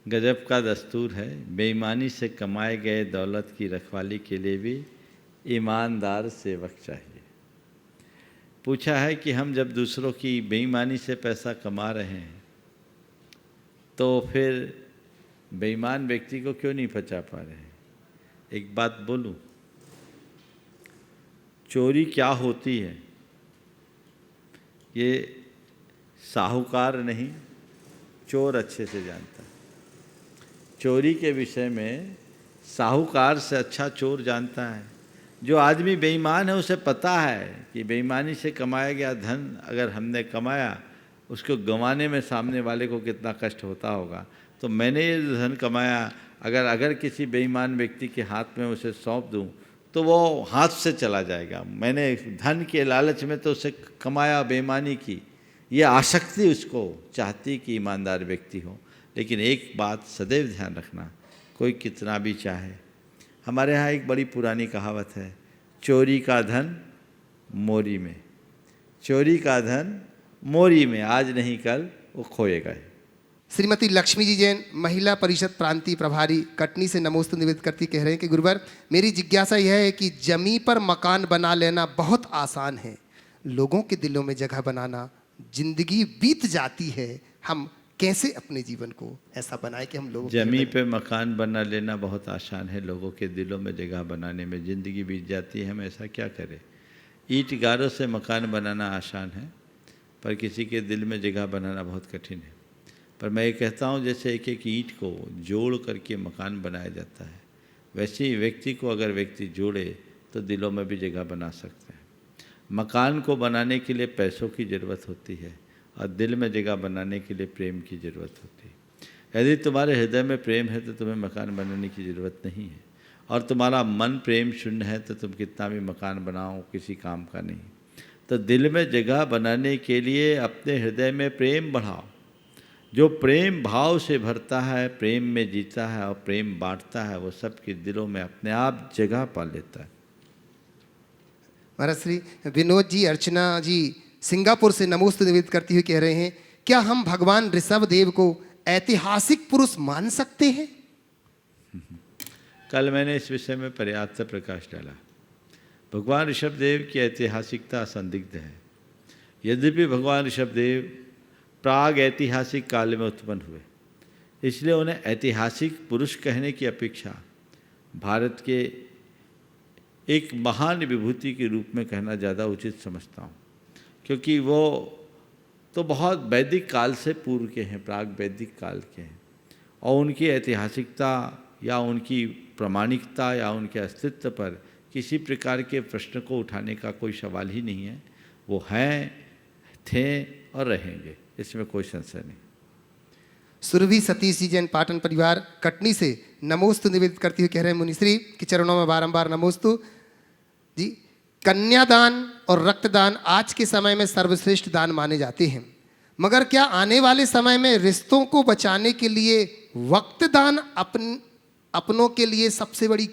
गजब का दस्तूर है, बेईमानी से कमाए गए दौलत की रखवाली के लिए भी ईमानदार सेवक चाहिए। पूछा है कि हम जब दूसरों की बेईमानी से पैसा कमा रहे हैं तो फिर बेईमान व्यक्ति को क्यों नहीं बचा पा रहे हैं? एक बात बोलूं, चोरी क्या होती है ये साहूकार नहीं, चोर अच्छे से जानता है। चोरी के विषय में साहूकार से अच्छा चोर जानता है। जो आदमी बेईमान है उसे पता है कि बेईमानी से कमाया गया धन अगर हमने कमाया, उसको गंवाने में सामने वाले को कितना कष्ट होता होगा। तो मैंने ये धन कमाया, अगर किसी बेईमान व्यक्ति के हाथ में उसे सौंप दूं तो वो हाथ से चला जाएगा। मैंने धन के लालच में तो उसे कमाया, बेईमानी की, ये आसक्ति उसको चाहती कि ईमानदार व्यक्ति हो। लेकिन एक बात सदैव ध्यान रखना, कोई कितना भी चाहे, हमारे यहाँ एक बड़ी पुरानी कहावत है, चोरी का धन मोरी में, चोरी का धन मोरी में, आज नहीं कल वो खोएगा ही। श्रीमती लक्ष्मी जी जैन, महिला परिषद प्रांतीय प्रभारी, कटनी से नमोस्तु निवेदित करती कह रहे हैं कि गुरुवर, मेरी जिज्ञासा यह है कि जमी पर मकान बना लेना बहुत आसान है, लोगों के दिलों में जगह बनाना, जिंदगी बीत जाती है, हम कैसे अपने जीवन को ऐसा बनाए कि हम लोग जमी पे मकान बना लेना बहुत आसान है, लोगों के दिलों में जगह बनाने में जिंदगी बीत जाती है, हम ऐसा क्या करें? ईंट गारों से मकान बनाना आसान है, पर किसी के दिल में जगह बनाना बहुत कठिन है। पर मैं ये कहता हूँ, जैसे एक एक ईंट को जोड़ करके मकान बनाया जाता है, वैसे ही व्यक्ति को अगर व्यक्ति जोड़े तो दिलों में भी जगह बना सकते हैं। मकान को बनाने के लिए पैसों की ज़रूरत होती है और दिल में जगह बनाने के लिए प्रेम की ज़रूरत होती है। यदि तुम्हारे हृदय में प्रेम है तो तुम्हें मकान बनाने की ज़रूरत नहीं है, और तुम्हारा मन प्रेम शून्य है तो तुम कितना भी मकान बनाओ किसी काम का नहीं। तो दिल में जगह बनाने के लिए अपने हृदय में प्रेम बढ़ाओ। जो प्रेम भाव से भरता है, प्रेम में जीता है और प्रेम बांटता है, वो सबके दिलों में अपने आप जगह पा लेता है। महाराज श्री विनोद जी, अर्चना जी सिंगापुर से नमोस्तु निवेदित करती हुई कह रहे हैं, क्या हम भगवान ऋषभ देव को ऐतिहासिक पुरुष मान सकते हैं? कल मैंने इस विषय में पर्याप्त प्रकाश डाला। भगवान ऋषभ देव की ऐतिहासिकता संदिग्ध है। यद्यपि भगवान ऋषभ देव प्राग ऐतिहासिक काल में उत्पन्न हुए, इसलिए उन्हें ऐतिहासिक पुरुष कहने की अपेक्षा भारत के एक महान विभूति के रूप में कहना ज़्यादा उचित समझता हूँ, क्योंकि वो तो बहुत वैदिक काल से पूर्व के हैं, प्राग वैदिक काल के हैं, और उनकी ऐतिहासिकता या उनकी प्रामाणिकता या उनके अस्तित्व पर किसी प्रकार के प्रश्न को उठाने का कोई सवाल ही नहीं है। वो हैं, थे और रहेंगे, इसमें कोई संशय नहीं। सुरभि सतीश जी जैन, पाटन परिवार, कटनी से नमोस्तु निवेदित करती हुई कह रहे हैं, मुनिश्री के चरणों में बारंबार नमोस्तु जी। कन्यादान और रक्तदान आज के समय में सर्वश्रेष्ठ दान माने जाते हैं, मगर क्या आने वाले समय में रिश्तों को बचाने के लिए वक्तदान अपनों के लिए सबसे बड़ी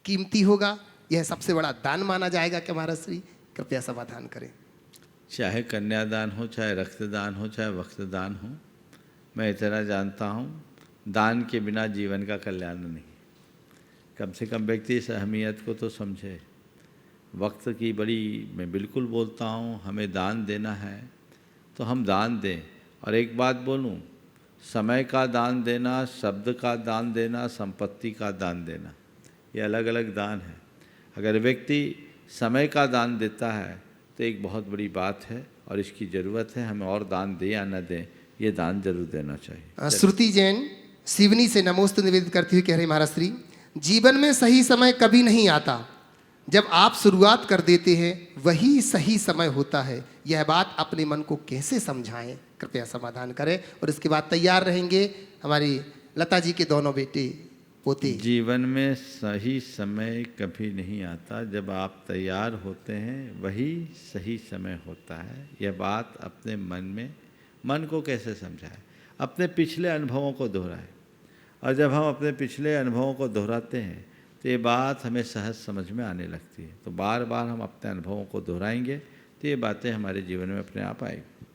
कीमती होगा? यह सबसे बड़ा दान माना जाएगा क्या? महाराज श्री कृपया समाधान करें। चाहे कन्यादान हो, चाहे रक्तदान हो, चाहे वक्तदान हो, मैं इतना जानता हूँ, दान के बिना जीवन का कल्याण नहीं। कम से कम व्यक्ति इस अहमियत को तो समझे। वक्त की बड़ी मैं बिल्कुल बोलता हूँ, हमें दान देना है तो हम दान दें। और एक बात बोलूँ, समय का दान देना, शब्द का दान देना, संपत्ति का दान देना, ये अलग अलग दान है। अगर व्यक्ति समय का दान देता है तो एक बहुत बड़ी बात है और इसकी ज़रूरत है। हमें और दान दें या न दें, ये दान जरूर देना चाहिए। श्रुति जैन सिवनी से नमोस्तु निवेदित करती हुई कह रही, महाराज श्री जीवन में सही समय कभी नहीं आता, जब आप शुरुआत कर देते हैं वही सही समय होता है। यह बात अपने मन को कैसे समझाएं? कृपया समाधान करें। और इसके बाद तैयार रहेंगे हमारी लता जी के दोनों बेटे पोते। जीवन में सही समय कभी नहीं आता, जब आप तैयार होते हैं वही सही समय होता है। यह बात अपने मन को कैसे समझाएं? अपने पिछले अनुभवों को दोहराएं। और जब हम अपने पिछले अनुभवों को दोहराते हैं तो ये बात हमें सहज समझ में आने लगती है। तो बार बार हम अपने अनुभवों को दोहराएंगे तो ये बातें हमारे जीवन में अपने आप आएगी।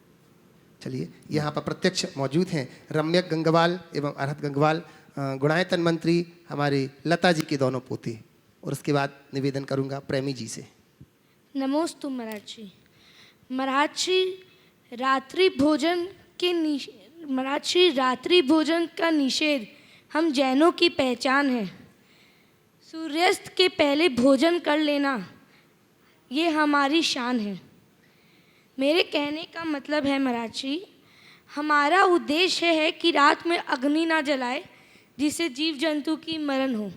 चलिए, यहाँ पर प्रत्यक्ष मौजूद हैं रम्यक गंगवाल एवं अरहत गंगवाल, गुणायतन मंत्री, हमारी लता जी के दोनों पोते। और उसके बाद निवेदन करूँगा प्रेमी जी से। नमोस्तु महाराज जी रात्रि भोजन रात्रि भोजन का निषेध हम जैनों की पहचान है। सूर्यास्त के पहले भोजन कर लेना ये हमारी शान है। मेरे कहने का मतलब है महाराज जी, हमारा उद्देश्य है कि रात में अग्नि ना जलाए जिससे जीव जंतु की मरण हो।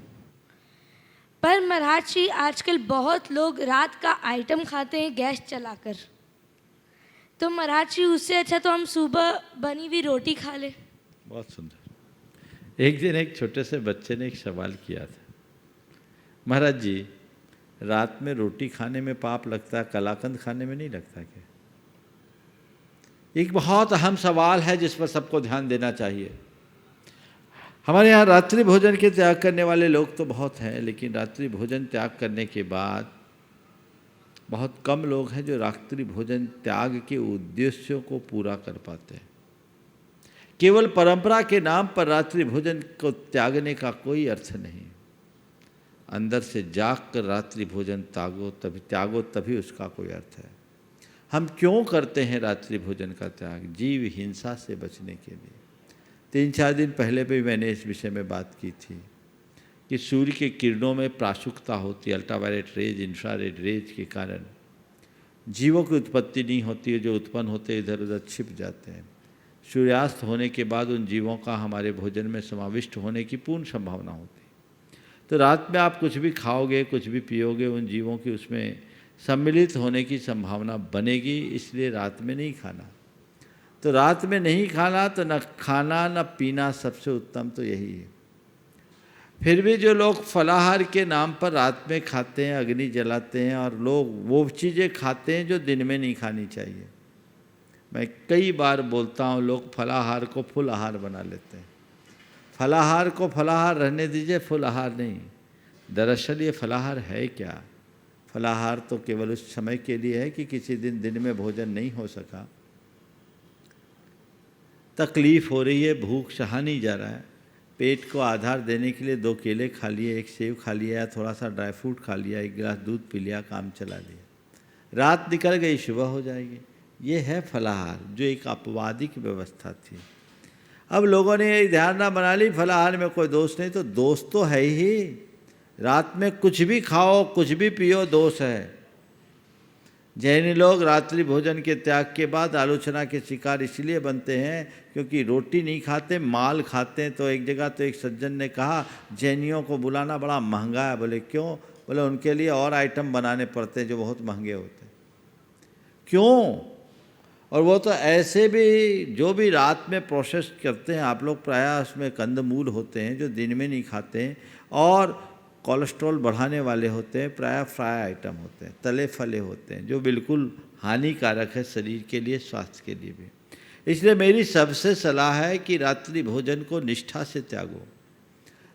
पर महाराज जी आजकल बहुत लोग रात का आइटम खाते हैं गैस चलाकर, तो महाराज जी उससे अच्छा तो हम सुबह बनी हुई रोटी खा लें। बहुत सुंदर। एक दिन एक छोटे से बच्चे ने एक सवाल किया था, महाराज जी रात में रोटी खाने में पाप लगता है, कलाकंद खाने में नहीं लगता क्या? एक बहुत अहम सवाल है जिस पर सबको ध्यान देना चाहिए। हमारे यहाँ रात्रि भोजन के त्याग करने वाले लोग तो बहुत हैं, लेकिन रात्रि भोजन त्याग करने के बाद बहुत कम लोग हैं जो रात्रि भोजन त्याग के उद्देश्यों को पूरा कर पाते हैं। केवल परंपरा के नाम पर रात्रि भोजन को त्यागने का कोई अर्थ नहीं। अंदर से जाग कर रात्रि भोजन त्यागो तभी उसका कोई अर्थ है। हम क्यों करते हैं रात्रि भोजन का त्याग? जीव हिंसा से बचने के लिए। 3-4 दिन पहले भी मैंने इस विषय में बात की थी कि सूर्य के किरणों में प्राशुकता होती है, अल्ट्रावायलेट रेज, इंफ्रारेड रेज के कारण जीवों की उत्पत्ति नहीं होती है। जो उत्पन्न होते इधर उधर छिप जाते हैं। सूर्यास्त होने के बाद उन जीवों का हमारे भोजन में समाविष्ट होने की पूर्ण संभावना होती है। तो रात में आप कुछ भी खाओगे, कुछ भी पियोगे, उन जीवों की उसमें सम्मिलित होने की संभावना बनेगी। इसलिए रात में नहीं खाना। तो रात में नहीं खाना तो न खाना न पीना, सबसे उत्तम तो यही है। फिर भी जो लोग फलाहार के नाम पर रात में खाते हैं, अग्नि जलाते हैं, और लोग वो चीज़ें खाते हैं जो दिन में नहीं खानी चाहिए। मैं कई बार बोलता हूँ, लोग फलाहार को फुल आहार बना लेते हैं। फलाहार को फलाहार रहने दीजिए, फुल आहार नहीं। दरअसल ये फलाहार है क्या? फलाहार तो केवल उस समय के लिए है कि किसी दिन में भोजन नहीं हो सका, तकलीफ़ हो रही है, भूख सहा नहीं जा रहा है, पेट को आधार देने के लिए 2 केले खा लिए, 1 सेब खा लिया, थोड़ा सा ड्राई फ्रूट खा लिया, 1 गिलास दूध पी लिया, काम चला लिया। रात निकल गई, सुबह हो जाएगी। ये है फलाहार, जो एक अपवादिक व्यवस्था थी। अब लोगों ने ये धारणा बना ली फलाहार में कोई दोष नहीं, तो दोष तो है ही। रात में कुछ भी खाओ, कुछ भी पियो, दोष है। जैनी लोग रात्रि भोजन के त्याग के बाद आलोचना के शिकार इसलिए बनते हैं क्योंकि रोटी नहीं खाते, माल खाते हैं। तो एक जगह तो एक सज्जन ने कहा, जैनियों को बुलाना बड़ा महंगा है। बोले क्यों? बोले उनके लिए और आइटम बनाने पड़ते हैं जो बहुत महंगे होते हैं। क्यों? और वो तो ऐसे भी जो भी रात में प्रोसेस करते हैं, आप लोग प्रायः उसमें कंदमूल होते हैं जो दिन में नहीं खाते हैं, और कोलेस्ट्रॉल बढ़ाने वाले होते हैं, प्रायः फ्राई आइटम होते हैं, तले फले होते हैं, जो बिल्कुल हानिकारक है शरीर के लिए, स्वास्थ्य के लिए भी। इसलिए मेरी सबसे सलाह है कि रात्रि भोजन को निष्ठा से त्यागो।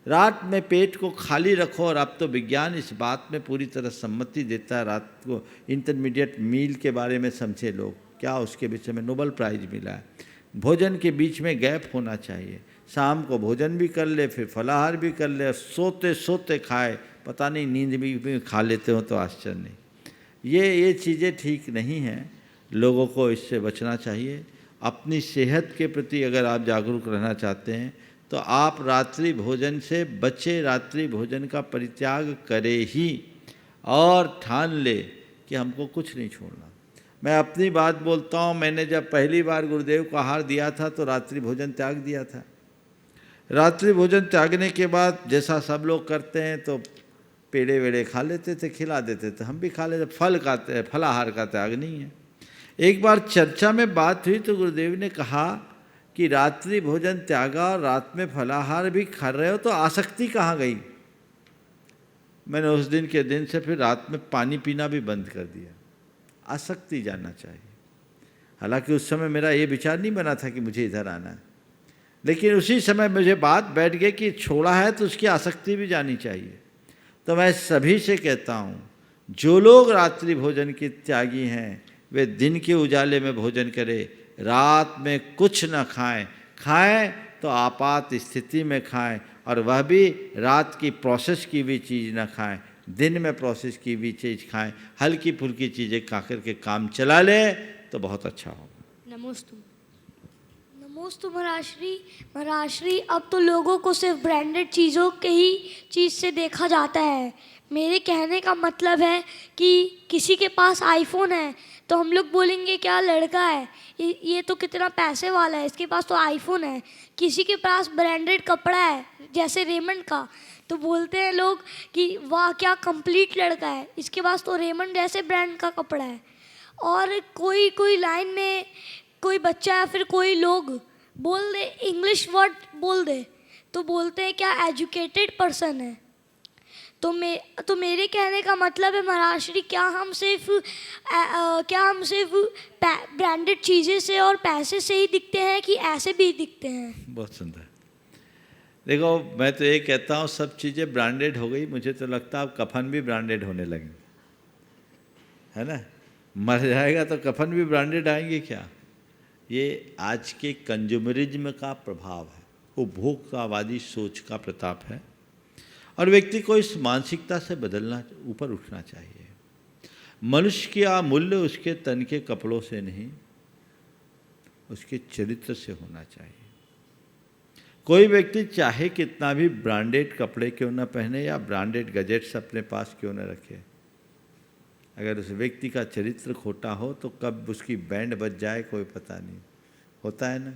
रात में पेट को खाली रखो। और अब तो विज्ञान इस बात में पूरी तरह सम्मति देता है। रात को इंटरमीडिएट मील के बारे में समझे लोग, क्या उसके विषय में नोबेल प्राइज मिला है। भोजन के बीच में गैप होना चाहिए। शाम को भोजन भी कर ले, फिर फलाहार भी कर ले, और सोते सोते खाए। पता नहीं नींद भी खा लेते हो तो आश्चर्य नहीं। ये चीज़ें ठीक नहीं हैं। लोगों को इससे बचना चाहिए। अपनी सेहत के प्रति अगर आप जागरूक रहना चाहते हैं तो आप रात्रि भोजन से बचे, रात्रि भोजन का परित्याग करें ही, और ठान ले कि हमको कुछ नहीं छोड़ना। मैं अपनी बात बोलता हूँ, मैंने जब पहली बार गुरुदेव को आहार दिया था तो रात्रि भोजन त्याग दिया था। रात्रि भोजन त्यागने के बाद जैसा सब लोग करते हैं तो पेड़े वेड़े खा लेते थे, खिला देते थे, हम भी खा लेते। फलाहार का त्याग नहीं है। एक बार चर्चा में बात हुई तो गुरुदेव ने कहा कि रात्रि भोजन त्यागा और रात में फलाहार भी खा रहे हो तो आसक्ति कहाँ गई? मैंने उस दिन के दिन से फिर रात में पानी पीना भी बंद कर दिया। आसक्ति जानना चाहिए। हालांकि उस समय मेरा ये विचार नहीं बना था कि मुझे इधर आना है, लेकिन उसी समय मुझे बात बैठ गई कि छोड़ा है तो उसकी आसक्ति भी जानी चाहिए। तो मैं सभी से कहता हूँ, जो लोग रात्रि भोजन के त्यागी हैं वे दिन के उजाले में भोजन करें, रात में कुछ न खाएं। खाएं तो आपात स्थिति में खाएं, और वह भी रात की प्रोसेस की भी चीज़ न खाएं। दिन में प्रोसेस की हुई चीज़ खाएं, हल्की फुल्की चीज़ें खा करके काम चला लें तो बहुत अच्छा होगा। नमोस्तु। नमोस्तु महाराष्ट्री। महाराष्ट्री, अब तो लोगों को सिर्फ ब्रांडेड चीज़ों के ही चीज़ से देखा जाता है। मेरे कहने का मतलब है कि किसी के पास आईफोन है तो हम लोग बोलेंगे क्या लड़का है, ये तो कितना पैसे वाला है, इसके पास तो आईफोन है। किसी के पास ब्रांडेड कपड़ा है जैसे रेमंड का, तो बोलते हैं लोग कि वाह क्या कंप्लीट लड़का है, इसके पास तो रेमंड जैसे ब्रांड का कपड़ा है। और कोई कोई लाइन में कोई बच्चा या फिर कोई लोग बोल दे, इंग्लिश वर्ड बोल दे, तो बोलते हैं क्या एजुकेटेड पर्सन है। तो मेरे कहने का मतलब है महाराष्ट्री, क्या हम सिर्फ ब्रांडेड चीज़ें से और पैसे से ही दिखते हैं कि ऐसे भी दिखते हैं? बहुत सुंदर। देखो, मैं तो ये कहता हूँ सब चीज़ें ब्रांडेड हो गई, मुझे तो लगता है अब कफन भी ब्रांडेड होने लगे, है ना। मर जाएगा तो कफन भी ब्रांडेड आएंगे क्या। ये आज के कंज्यूमरिज्म का प्रभाव है, उपभोक्तावादी सोच का प्रताप है, और व्यक्ति को इस मानसिकता से बदलना, ऊपर उठना चाहिए। मनुष्य का मूल्य उसके तन के कपड़ों से नहीं, उसके चरित्र से होना चाहिए। कोई व्यक्ति चाहे कितना भी ब्रांडेड कपड़े क्यों न पहने या ब्रांडेड गैजेट्स अपने पास क्यों न रखे, अगर उस व्यक्ति का चरित्र खोटा हो तो कब उसकी बैंड बज जाए कोई पता नहीं, होता है ना।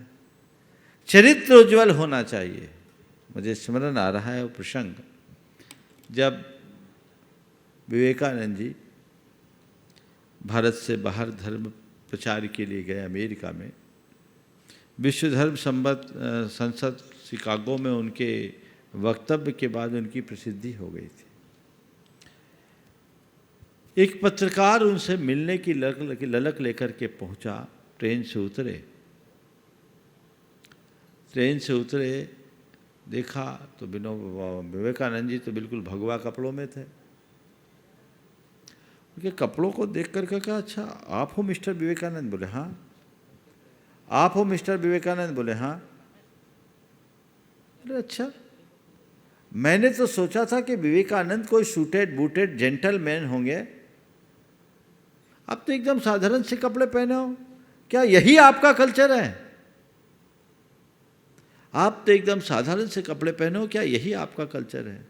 चरित्र उज्जवल होना चाहिए। मुझे स्मरण आ रहा है वो प्रसंग, जब विवेकानंद जी भारत से बाहर धर्म प्रचार के लिए गए अमेरिका में, विश्व धर्म संसद शिकागो में उनके वक्तव्य के बाद उनकी प्रसिद्धि हो गई थी। एक पत्रकार उनसे मिलने की ललक लेकर के पहुंचा। ट्रेन से उतरे, देखा तो विवेकानंद जी तो बिल्कुल भगवा कपड़ों में थे। उनके कपड़ों को देख करके कहा, अच्छा आप हो मिस्टर विवेकानंद? बोले हाँ। आप हो मिस्टर विवेकानंद? बोले हाँ। बोले अच्छा, मैंने तो सोचा था कि विवेकानंद कोई सूटेड बूटेड जेंटलमैन होंगे, आप तो एकदम साधारण से कपड़े पहने हो, क्या यही आपका कल्चर है? आप तो एकदम साधारण से कपड़े पहने हो, क्या यही आपका कल्चर है?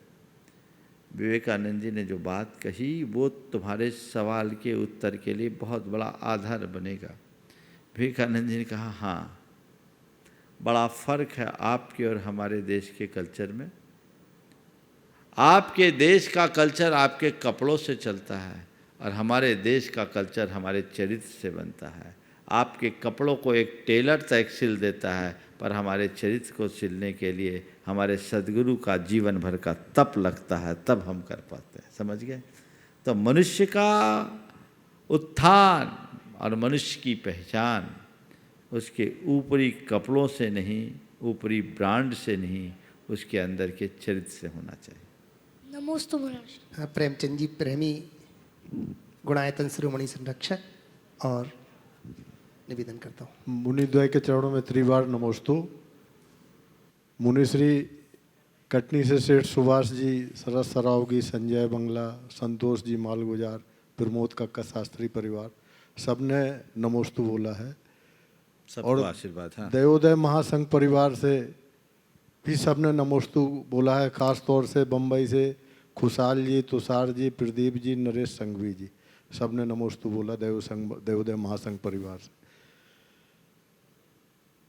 विवेकानंद जी ने जो बात कही वो तुम्हारे सवाल के उत्तर के लिए बहुत बड़ा आधार बनेगा। विवेकानंद जी ने कहा, हाँ बड़ा फर्क है आपके और हमारे देश के कल्चर में। आपके देश का कल्चर आपके कपड़ों से चलता है और हमारे देश का कल्चर हमारे चरित्र से बनता है। आपके कपड़ों को एक टेलर तक सिल देता है, पर हमारे चरित्र को सिलने के लिए हमारे सद्गुरु का जीवन भर का तप लगता है, तब हम कर पाते हैं। समझ गए? तो मनुष्य का उत्थान और मनुष्य की पहचान उसके ऊपरी कपड़ों से नहीं, ऊपरी ब्रांड से नहीं, उसके अंदर के चरित्र से होना चाहिए। नमोस्तु महाराज। प्रेमचंद जी प्रेमी गुणायतन शिरोमणि संरक्षक, और निवेदन करता हूँ। मुनिद्वय के चरणों में त्रिवार नमोस्तु। मुनिश्री कटनी से सेठ सुभाष जी, शरद सरावगी, संजय बंगला, संतोष जी मालगुजार, प्रमोद कक्का शास्त्री परिवार, सबने नमोस्तु बोला है। सबको आशीर्वाद। हाँ, दयोदय महासंघ परिवार से भी सबने नमोस्तु बोला है, खास तौर से बम्बई से खुशहाल जी, तुषार जी, प्रदीप जी, नरेश संघवी जी, सबने नमोस्तु बोला दयोदय महासंघ परिवार से।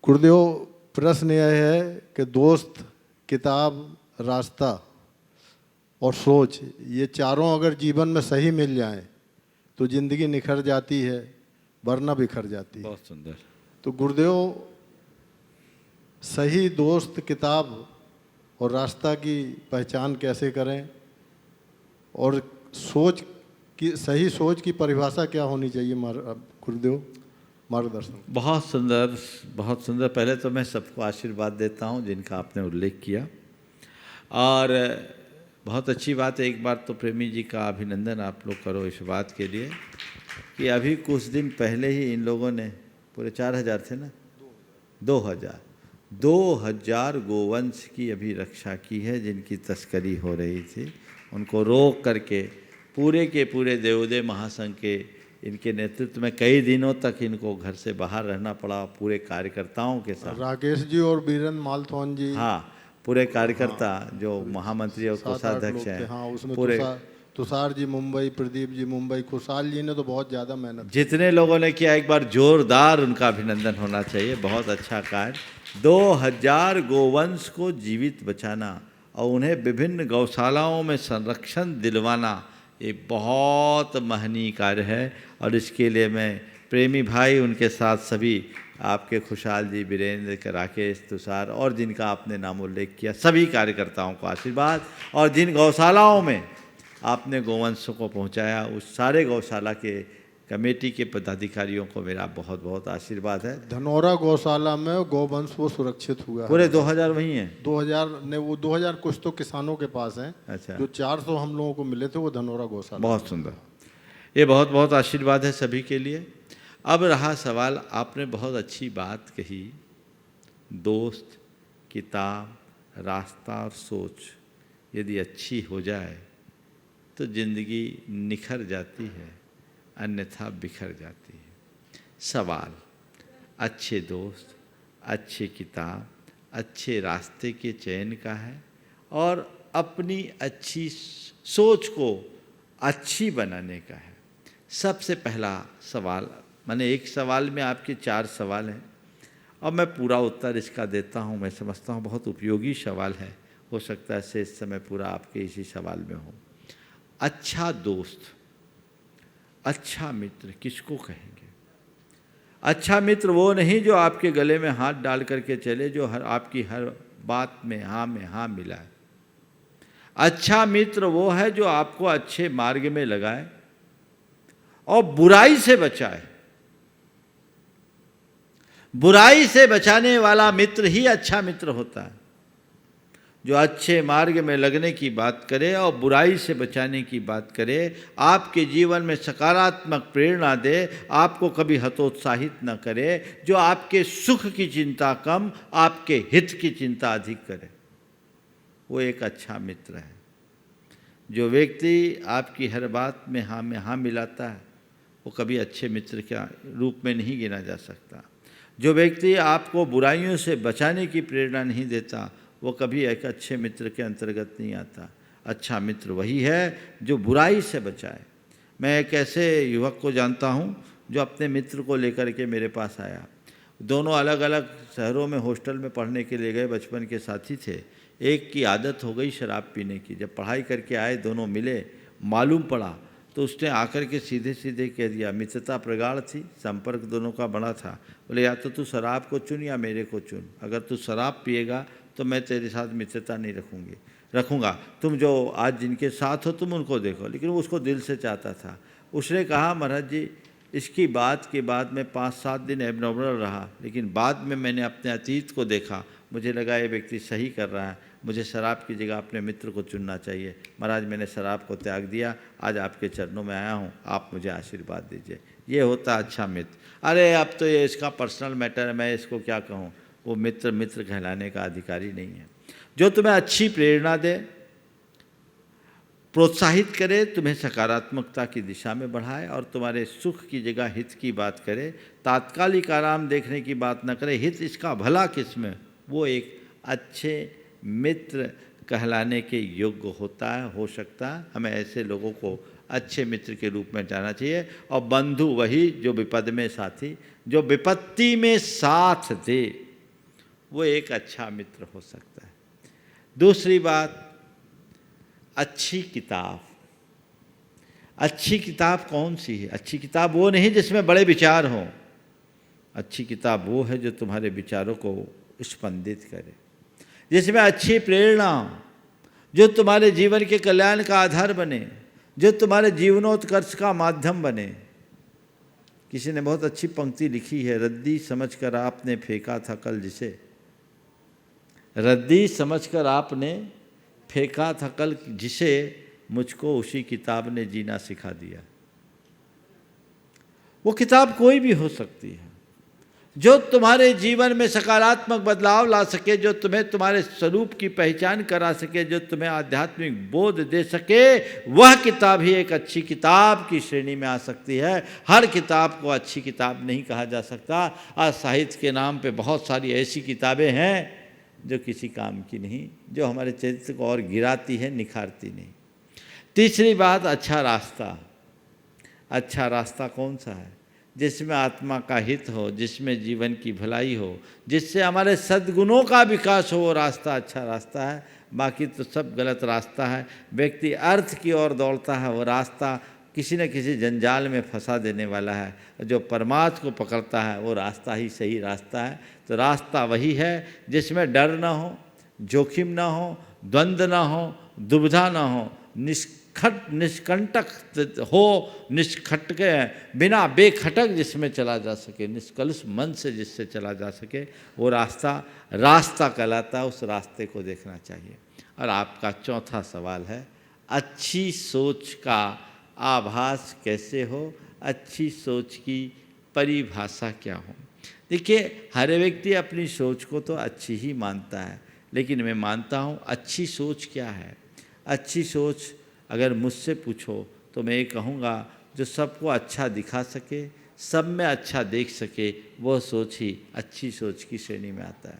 गुरुदेव, प्रश्न यह है कि दोस्त, किताब, रास्ता और सोच, ये चारों अगर जीवन में सही मिल जाएं तो जिंदगी निखर जाती है, वरना बिखर जाती है। बहुत सुंदर। तो गुरुदेव, सही दोस्त, किताब और रास्ता की पहचान कैसे करें, और सोच की, सही सोच की परिभाषा क्या होनी चाहिए? गुरुदेव मार्गदर्शन। बहुत सुंदर, बहुत सुंदर। पहले तो मैं सबको आशीर्वाद देता हूँ जिनका आपने उल्लेख किया, और बहुत अच्छी बात है। एक बार तो प्रेमी जी का अभिनंदन आप लोग करो इस बात के लिए कि अभी कुछ दिन पहले ही इन लोगों ने पूरे 4000 थे ना, 2000 गोवंश की अभी रक्षा की है, जिनकी तस्करी हो रही थी। उनको रोक करके पूरे के पूरे देवोदय महासंघ के इनके नेतृत्व में कई दिनों तक इनको घर से बाहर रहना पड़ा पूरे कार्यकर्ताओं के साथ। राकेश जी और बीरेंद्र मालथौन जी, हाँ, पूरे कार्यकर्ता जो महामंत्री और 7-8 लोग कोषाध्यक्ष थे। हैं, हाँ, उसमें पूरे तुषार जी मुंबई, प्रदीप जी मुंबई, खुशहाल जी ने तो बहुत ज़्यादा मेहनत। जितने लोगों ने किया, एक बार जोरदार उनका अभिनंदन होना चाहिए। बहुत अच्छा कार्य। 2000 गोवंश को जीवित बचाना और उन्हें विभिन्न गौशालाओं में संरक्षण दिलवाना, ये बहुत महनीय कार्य है। और इसके लिए मैं प्रेमी भाई, उनके साथ सभी आपके खुशहाल जी, वीरेंद्र, राकेश, तुषार और जिनका आपने नाम उल्लेख किया, सभी कार्यकर्ताओं को आशीर्वाद। और जिन गौशालाओं में आपने गोवंशों को पहुंचाया, उस सारे गौशाला के कमेटी के पदाधिकारियों को मेरा बहुत बहुत आशीर्वाद है। धनौरा गौशाला में गोवंश वो सुरक्षित हुआ है। पूरे 2000 वही हैं। 2000 ने वो 2000 कुछ तो किसानों के पास हैं। अच्छा। जो 400 हम लोगों को मिले थे वो धनौरा गौशाला। बहुत सुंदर। ये बहुत बहुत आशीर्वाद है सभी के लिए। अब रहा सवाल, आपने बहुत अच्छी बात कही, दोस्त, किताब, रास्ता और सोच यदि अच्छी हो जाए तो ज़िंदगी निखर जाती है, अन्यथा बिखर जाती है। सवाल अच्छे दोस्त, अच्छी किताब, अच्छे रास्ते के चयन का है और अपनी अच्छी सोच को अच्छी बनाने का है। सबसे पहला सवाल, माने एक सवाल में आपके 4 सवाल हैं और मैं पूरा उत्तर इसका देता हूँ। मैं समझता हूँ बहुत उपयोगी सवाल है, हो सकता है शेष समय पूरा आपके इसी सवाल में हो। अच्छा दोस्त, अच्छा मित्र किसको कहेंगे? अच्छा मित्र वो नहीं जो आपके गले में हाथ डाल करके चले, जो आपकी हर बात में हाँ मिलाए। अच्छा मित्र वो है जो आपको अच्छे मार्ग में लगाए और बुराई से बचाए। बुराई से बचाने वाला मित्र ही अच्छा मित्र होता है, जो अच्छे मार्ग में लगने की बात करे और बुराई से बचाने की बात करे, आपके जीवन में सकारात्मक प्रेरणा दे, आपको कभी हतोत्साहित न करे, जो आपके सुख की चिंता कम, आपके हित की चिंता अधिक करे, वो एक अच्छा मित्र है। जो व्यक्ति आपकी हर बात में हाँ मिलाता है, वो कभी अच्छे मित्र के रूप में नहीं गिना जा सकता। जो व्यक्ति आपको बुराइयों से बचाने की प्रेरणा नहीं देता, वो कभी एक अच्छे मित्र के अंतर्गत नहीं आता। अच्छा मित्र वही है जो बुराई से बचाए। मैं एक ऐसे युवक को जानता हूँ जो अपने मित्र को लेकर के मेरे पास आया। दोनों अलग अलग शहरों में हॉस्टल में पढ़ने के लिए गए, बचपन के साथी थे। एक की आदत हो गई शराब पीने की। जब पढ़ाई करके आए, दोनों मिले, मालूम पड़ा तो उसने आकर के सीधे सीधे कह दिया, मित्रता प्रगाढ़ थी, संपर्क दोनों का बड़ा था। बोले या तो तू शराब को चुन या मेरे को चुन। अगर तू शराब पिएगा तो मैं तेरे साथ मित्रता नहीं रखूँगा। तुम जो आज जिनके साथ हो तुम उनको देखो। लेकिन वो उसको दिल से चाहता था। उसने कहा, महाराज जी इसकी बात के बाद मैं 5-7 दिन एबनॉर्मल रहा, लेकिन बाद में मैंने अपने अतीत को देखा, मुझे लगा ये व्यक्ति सही कर रहा है, मुझे शराब की जगह अपने मित्र को चुनना चाहिए। महाराज मैंने शराब को त्याग दिया, आज आपके चरणों में आया हूँ, आप मुझे आशीर्वाद दीजिए। ये होता अच्छा मित्र। अरे अब तो ये इसका पर्सनल मैटर है, मैं इसको क्या कहूँ। वो मित्र कहलाने का अधिकारी नहीं है। जो तुम्हें अच्छी प्रेरणा दे, प्रोत्साहित करे, तुम्हें सकारात्मकता की दिशा में बढ़ाए और तुम्हारे सुख की जगह हित की बात करे, तात्कालिक आराम देखने की बात न करे, हित इसका भला किसमें, वो एक अच्छे मित्र कहलाने के योग्य होता है, हो सकता है। हमें ऐसे लोगों को अच्छे मित्र के रूप में जाना चाहिए। और बंधु वही जो विपद में साथी, जो विपत्ति में साथ दे, वो एक अच्छा मित्र हो सकता है। दूसरी बात, अच्छी किताब। अच्छी किताब कौन सी है? अच्छी किताब वो नहीं जिसमें बड़े विचार हों। अच्छी किताब वो है जो तुम्हारे विचारों को स्पंदित करे, जिसमें अच्छी प्रेरणा, जो तुम्हारे जीवन के कल्याण का आधार बने, जो तुम्हारे जीवनोत्कर्ष का माध्यम बने। किसी ने बहुत अच्छी पंक्ति लिखी है, रद्दी समझकर आपने फेंका था कल जिसे, रद्दी समझकर आपने फेंका था कल जिसे, मुझको उसी किताब ने जीना सिखा दिया। वो किताब कोई भी हो सकती है, जो तुम्हारे जीवन में सकारात्मक बदलाव ला सके, जो तुम्हें तुम्हारे स्वरूप की पहचान करा सके, जो तुम्हें आध्यात्मिक बोध दे सके, वह किताब ही एक अच्छी किताब की श्रेणी में आ सकती है। हर किताब को अच्छी किताब नहीं कहा जा सकता। आज साहित्य के नाम पे बहुत सारी ऐसी किताबें हैं जो किसी काम की नहीं, जो हमारे चरित्र को और गिराती है, निखारती नहीं। तीसरी बात, अच्छा रास्ता। अच्छा रास्ता कौन सा है? जिसमें आत्मा का हित हो, जिसमें जीवन की भलाई हो, जिससे हमारे सद्गुणों का विकास हो, वो रास्ता अच्छा रास्ता है। बाकी तो सब गलत रास्ता है। व्यक्ति अर्थ की ओर दौड़ता है, वो रास्ता किसी न किसी जंजाल में फंसा देने वाला है। जो परमात्मा को पकड़ता है वो रास्ता ही सही रास्ता है। तो रास्ता वही है जिसमें डर ना हो, जोखिम ना हो, द्वंद्व ना हो, दुविधा ना हो, निष्कंटक हो, निष्खटके बिना बेखटक जिसमें चला जा सके, निष्कलुष मन से जिससे चला जा सके, वो रास्ता कहलाता है। उस रास्ते को देखना चाहिए। और आपका चौथा सवाल है, अच्छी सोच का आभास कैसे हो, अच्छी सोच की परिभाषा क्या हो? देखिए, हर व्यक्ति अपनी सोच को तो अच्छी ही मानता है, लेकिन मैं मानता हूँ अच्छी सोच क्या है। अच्छी सोच अगर मुझसे पूछो तो मैं ये कहूँगा, जो सबको अच्छा दिखा सके, सब में अच्छा देख सके, वह सोच ही अच्छी सोच की श्रेणी में आता है।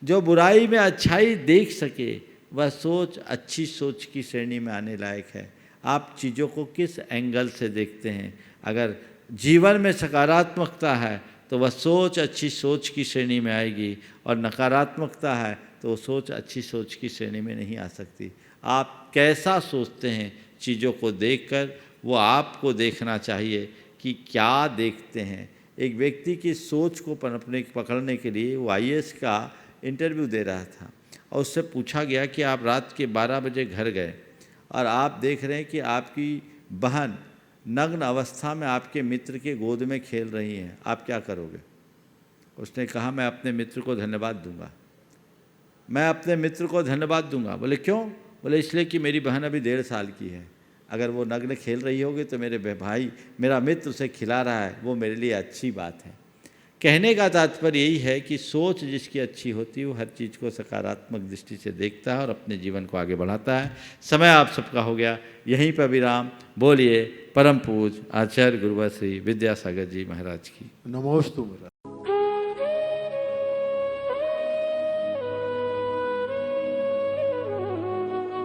जो बुराई में अच्छाई देख सके, वह सोच अच्छी सोच की श्रेणी में आने लायक है। आप चीज़ों को किस एंगल से देखते हैं? अगर जीवन में सकारात्मकता है तो वह सोच अच्छी सोच की श्रेणी में आएगी, और नकारात्मकता है तो वो सोच अच्छी सोच की श्रेणी में नहीं आ सकती। आप कैसा सोचते हैं चीज़ों को देखकर, वो आपको देखना चाहिए कि क्या देखते हैं। एक व्यक्ति की सोच को पकड़ने के लिए वो IAS का इंटरव्यू दे रहा था, और उससे पूछा गया कि आप रात के 12 बजे घर गए और आप देख रहे हैं कि आपकी बहन नग्न अवस्था में आपके मित्र के गोद में खेल रही हैं, आप क्या करोगे? उसने कहा, मैं अपने मित्र को धन्यवाद दूंगा, मैं अपने मित्र को धन्यवाद दूंगा। बोले क्यों? बोले इसलिए कि मेरी बहन अभी 1.5 साल की है, अगर वो नग्न खेल रही होगी तो मेरे भाई, मेरा मित्र उसे खिला रहा है, वो मेरे लिए अच्छी बात है। कहने का तात्पर्य यही है कि सोच जिसकी अच्छी होती है वो हर चीज़ को सकारात्मक दृष्टि से देखता है और अपने जीवन को आगे बढ़ाता है। समय आप सबका हो गया, यहीं पर विराम। बोलिए परम पूज आचार्य गुरुवर श्री विद्यासागर जी महाराज की नमोस्तु।